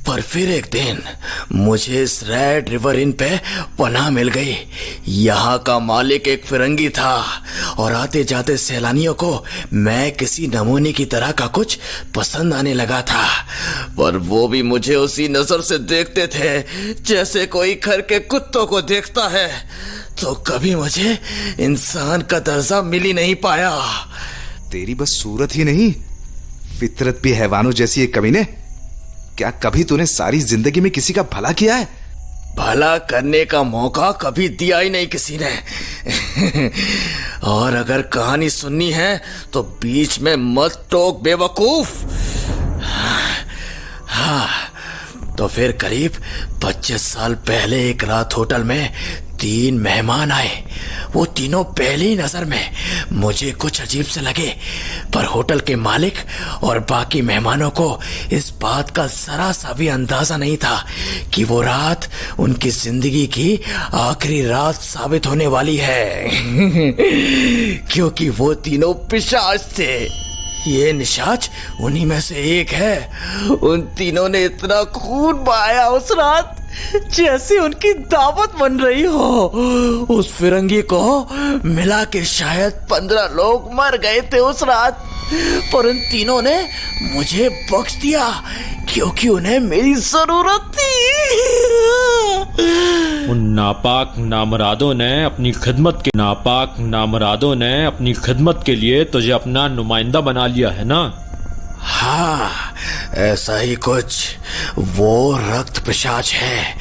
पर फिर एक दिन मुझे इस रेड रिवर इन पे पनाह मिल गई। यहाँ का मालिक एक फिरंगी था और आते जाते सैलानियों को मैं किसी नमूने की तरह का कुछ पसंद आने लगा था, पर वो भी मुझे उसी नजर से देखते थे जैसे कोई घर के कुत्तों को देखता है। तो कभी मुझे इंसान का दर्जा मिल ही नहीं पाया। तेरी बस सूरत ही नहीं, फितरत भी हैवानों जैसी है कमीने। क्या कभी तूने सारी जिंदगी में किसी का भला किया है? भला करने का मौका कभी दिया ही नहीं किसी ने। और अगर कहानी सुननी है तो बीच में मत टोक बेवकूफ। हाँ, तो फिर करीब 25 साल पहले एक रात होटल में 3 मेहमान आए। वो तीनों पहली नजर में मुझे कुछ अजीब से लगे, पर होटल के मालिक और बाकी मेहमानों को इस बात का जरा सा भी अंदाजा नहीं था कि वो रात उनकी जिंदगी की आखिरी रात साबित होने वाली है। क्योंकि वो तीनों पिशाच थे। ये निशाच उन्हीं में से एक है। उन तीनों ने इतना खून बहाया उस रात जैसे उनकी दावत बन रही हो। उस फिरंगी को मिला के शायद 15 लोग मर गए थे उस रात, पर उन तीनों ने मुझे बख्श दिया क्योंकि उन्हें मेरी जरूरत थी। उन नापाक नामरादों ने अपनी खिदमत के लिए तुझे अपना नुमाइंदा बना लिया है ना? हाँ, ऐसा ही कुछ। वो रक्त पिशाच है,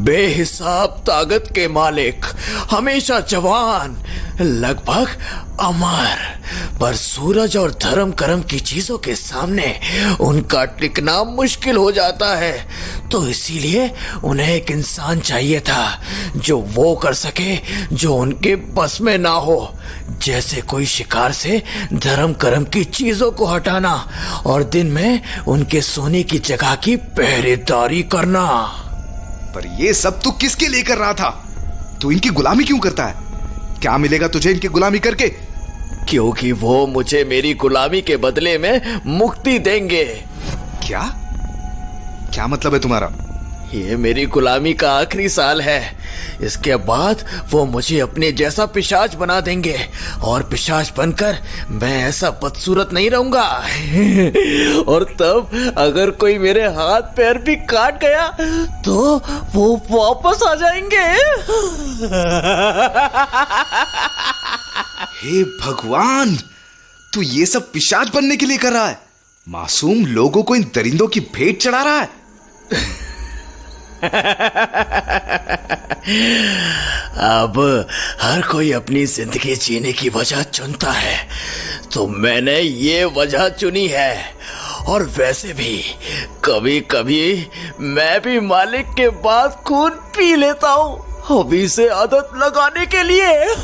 बेहिसाब ताकत के मालिक, हमेशा जवान, लगभग अमर, पर सूरज और धर्म कर्म की चीजों के सामने उनका टिकना मुश्किल हो जाता है। तो इसीलिए उन्हें एक इंसान चाहिए था जो वो कर सके जो उनके बस में ना हो, जैसे कोई शिकार से धर्म कर्म की चीजों को हटाना और दिन में उनके सोने की जगह की पहरेदारी करना। पर ये सब तू किसके लिए कर रहा था? तू इनकी गुलामी क्यों करता है? क्या मिलेगा तुझे इनकी गुलामी करके? क्योंकि वो मुझे मेरी गुलामी के बदले में मुक्ति देंगे। क्या क्या मतलब है तुम्हारा? ये मेरी गुलामी का आखिरी साल है। इसके बाद वो मुझे अपने जैसा पिशाच बना देंगे और पिशाच बनकर मैं ऐसा बदसूरत नहीं रहूंगा। और तब अगर कोई मेरे हाथ पैर भी काट गया तो वो वापस आ जाएंगे। हे भगवान, तू ये सब पिशाच बनने के लिए कर रहा है? मासूम लोगों को इन दरिंदों की भेंट चढ़ा रहा है? अब हर कोई अपनी जिंदगी जीने की वजह चुनता है, तो मैंने ये वजह चुनी है। और वैसे भी कभी कभी मैं भी मालिक के बाद खून पी लेता हूँ, अभी से आदत लगाने के लिए।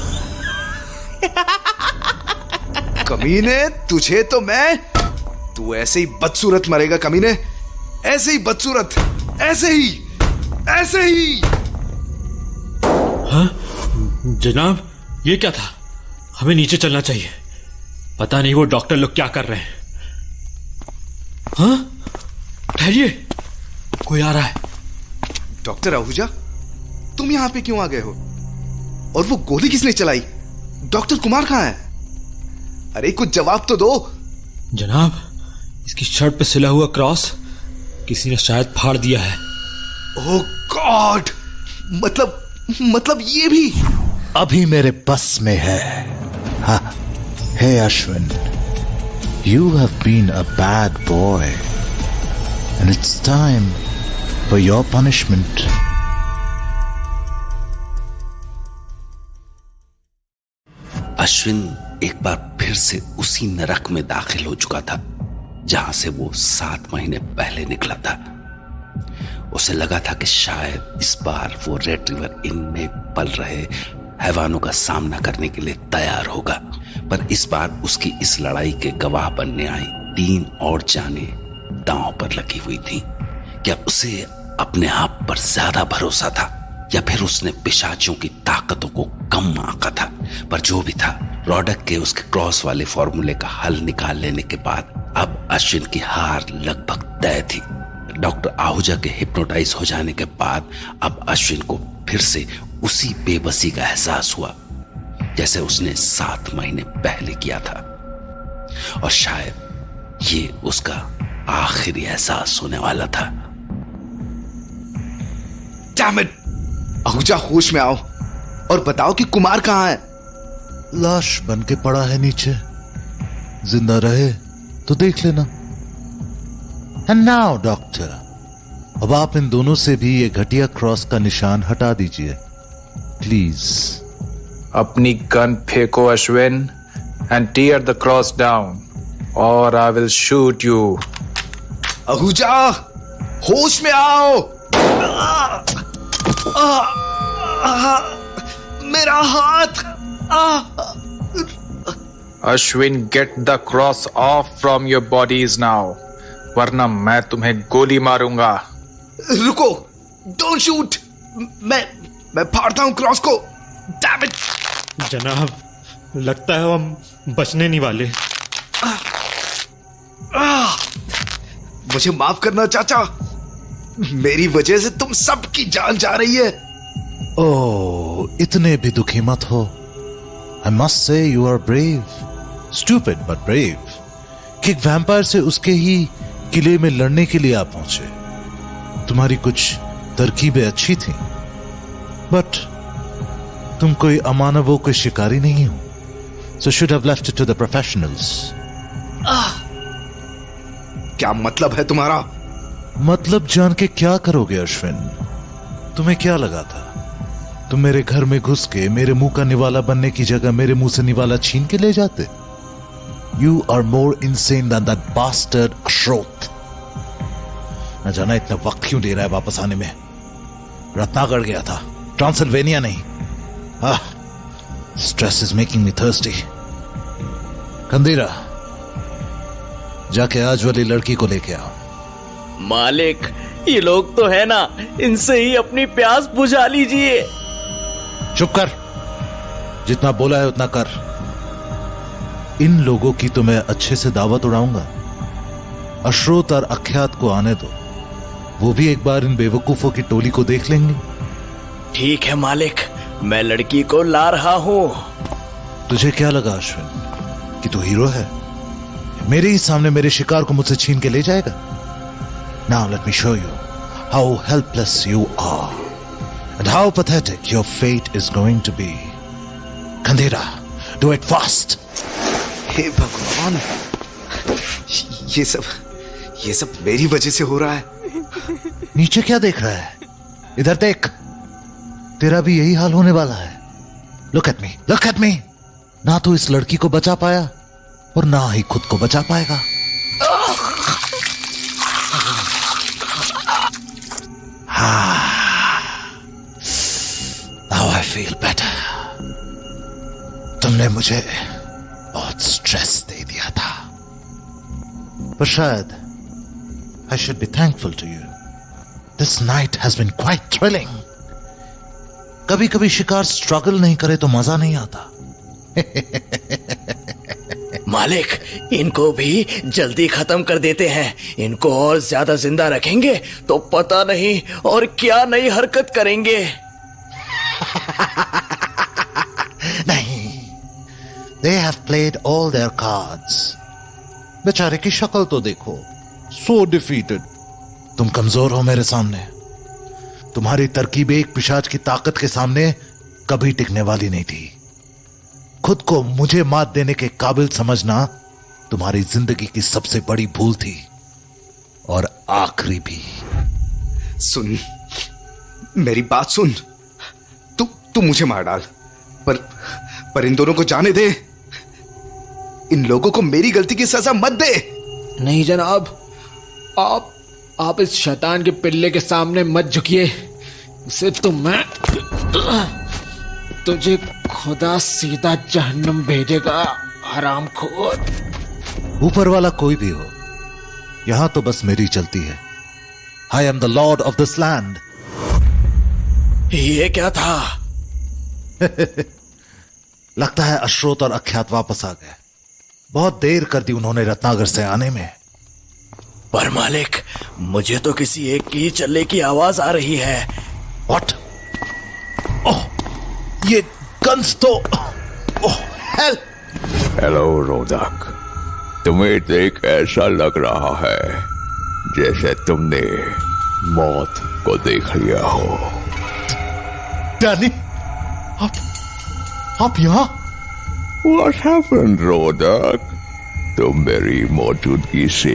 कमीने, तुझे तो मैं, तू ऐसे ही बदसूरत मरेगा कमीने, ऐसे ही बदसूरत, ऐसे ही। हाँ? जनाब, ये क्या था? हमें नीचे चलना चाहिए। पता नहीं वो डॉक्टर लोग क्या कर रहे हैं। हाँ? ठहरिए, कोई आ रहा है। डॉक्टर आहूजा, तुम यहां पे क्यों आ गए हो? और वो गोली किसने चलाई? डॉक्टर कुमार कहां है? अरे कुछ जवाब तो दो। जनाब, इसकी शर्ट पे सिला हुआ क्रॉस किसी ने शायद फाड़ दिया है। ओह गॉड, मतलब ये भी अभी मेरे बस में है। हाँ, हे Ashwin, you have been a bad boy and it's time for your punishment. Ashwin एक बार फिर से उसी नरक में दाखिल हो चुका था जहां से वो 7 महीने पहले निकला था। उसे लगा था कि शायद इस बार वो रेड रिवर इन में पल रहे हैवानों का सामना करने के लिए तैयार होगा, पर इस बार उसकी इस लड़ाई के गवाह बनने आई 3 और जानें दांव पर लगी हुई थी। क्या उसे अपने आप पर ज्यादा भरोसा था या फिर उसने पिशाचियों की ताकतों को कम आंका था? पर जो भी था, रॉडक के उसके क्रॉस वाले फॉर्मूले का हल निकाल लेने के बाद अब अश्विन की हार लगभग तय थी। डॉक्टर आहूजा के हिप्नोटाइज हो जाने के बाद अब अश्विन को फिर से उसी बेबसी का एहसास हुआ जैसे उसने 7 महीने पहले किया था, और शायद ये उसका आखिरी एहसास होने वाला था। Damn it! आहूजा, होश में आओ और बताओ कि कुमार कहां है? लाश बन के पड़ा है नीचे, जिंदा रहे तो देख लेना। एंड नाउ डॉक्टर, अब आप इन दोनों से भी ये घटिया क्रॉस का निशान हटा दीजिए प्लीज। अपनी गन फेंको Ashwin and tear the cross down और I will shoot you. Ahuja, होश में आओ। मेरा हाथ। Ashwin, get the cross off from your bodies now, वरना मैं तुम्हें गोली मारूंगा। रुको, डोंट शूट। मैं फाड़ता हूं क्रॉस को। Damn it! जनाब, लगता है हम बचने नहीं वाले। मुझे माफ करना चाचा, मेरी वजह से तुम सबकी जान जा रही है। ओह, इतने भी दुखी मत हो। I must say you are brave, stupid but brave. कि एक वैम्पायर से उसके ही किले में लड़ने के लिए आप पहुंचे। तुम्हारी कुछ तरकीबें अच्छी थी, बट तुम कोई अमानवों के शिकारी नहीं हो। So should have left it to the professionals. क्या मतलब है तुम्हारा? मतलब जान के क्या करोगे अश्विन? तुम्हें क्या लगा था तुम मेरे घर में घुस के मेरे मुंह का निवाला बनने की जगह मेरे मुंह से निवाला छीन के ले जाते? You are more insane than that bastard Ashroth. न जाना इतना वक्त क्यों ले रहा है वापस आने में। रत्नागढ़ गया था, ट्रांसिल्वेनिया नहीं। Stress is making me thirsty. Khandera, जाके आज वाली लड़की को लेके आओ। मालिक, ये लोग तो है ना, इनसे ही अपनी प्यास बुझा लीजिए। चुप कर, जितना बोला है उतना कर। इन लोगों की तो मैं अच्छे से दावत उड़ाऊंगा। अशरोत और अख्यात को आने दो, वो भी एक बार इन बेवकूफों की टोली को देख लेंगे। ठीक है मालिक, मैं लड़की को ला रहा हूं। तुझे क्या लगा अश्विन कि तू हीरो है? मेरे ही सामने मेरे शिकार को मुझसे छीन के ले जाएगा? Now let me show you how helpless you are and how pathetic your fate is going to be. Kandera, do it fast. हे भगवान, ये सब मेरी वजह से हो रहा है। नीचे क्या देख रहा है? इधर देख, तेरा भी यही हाल होने वाला है। Look at me, look at me. ना तो इस लड़की को बचा पाया और ना ही खुद को बचा पाएगा। Now I feel better. तुमने मुझे बहुत स्ट्रेस दे दिया था, पर शायद I should be thankful to you. This night has been quite thrilling. कभी कभी शिकार स्ट्रगल नहीं करे तो मजा नहीं आता। मालिक, इनको भी जल्दी खत्म कर देते हैं। इनको और ज्यादा जिंदा रखेंगे तो पता नहीं और क्या नई हरकत करेंगे। नहीं, they have played all their cards. बेचारे की शक्ल तो देखो, so defeated. तुम कमजोर हो मेरे सामने। तुम्हारी तरकीब एक पिशाच की ताकत के सामने कभी टिकने वाली नहीं थी। खुद को मुझे मात देने के काबिल समझना तुम्हारी जिंदगी की सबसे बड़ी भूल थी, और आखिरी भी। सुन, मेरी बात सुन। तू मुझे मार डाल, पर इन दोनों को जाने दे। इन लोगों को मेरी गलती की सजा मत दे। नहीं जनाब, आप इस शैतान के पिल्ले के सामने मत झुकिए। इसे तो मैं तुझे खुदा सीधा जहन्नुम भेजेगा, हरामखोर। ऊपर वाला कोई भी हो, यहां तो बस मेरी चलती है। I am the Lord of this land. ये क्या था? लगता है अशरोत और अख्यात वापस आ गए। बहुत देर कर दी उन्होंने रत्नागर से आने में। पर मालिक, मुझे तो किसी एक की चलने की आवाज आ रही है। व्हाट? ओह, ये गन्स तो। ओह, हेल्प! हेलो रोदक, तुम्हें देख ऐसा लग रहा है जैसे तुमने मौत को देख लिया हो। डैनी, आप यहां? What happened, रोदक? तुम मेरी मौजूदगी से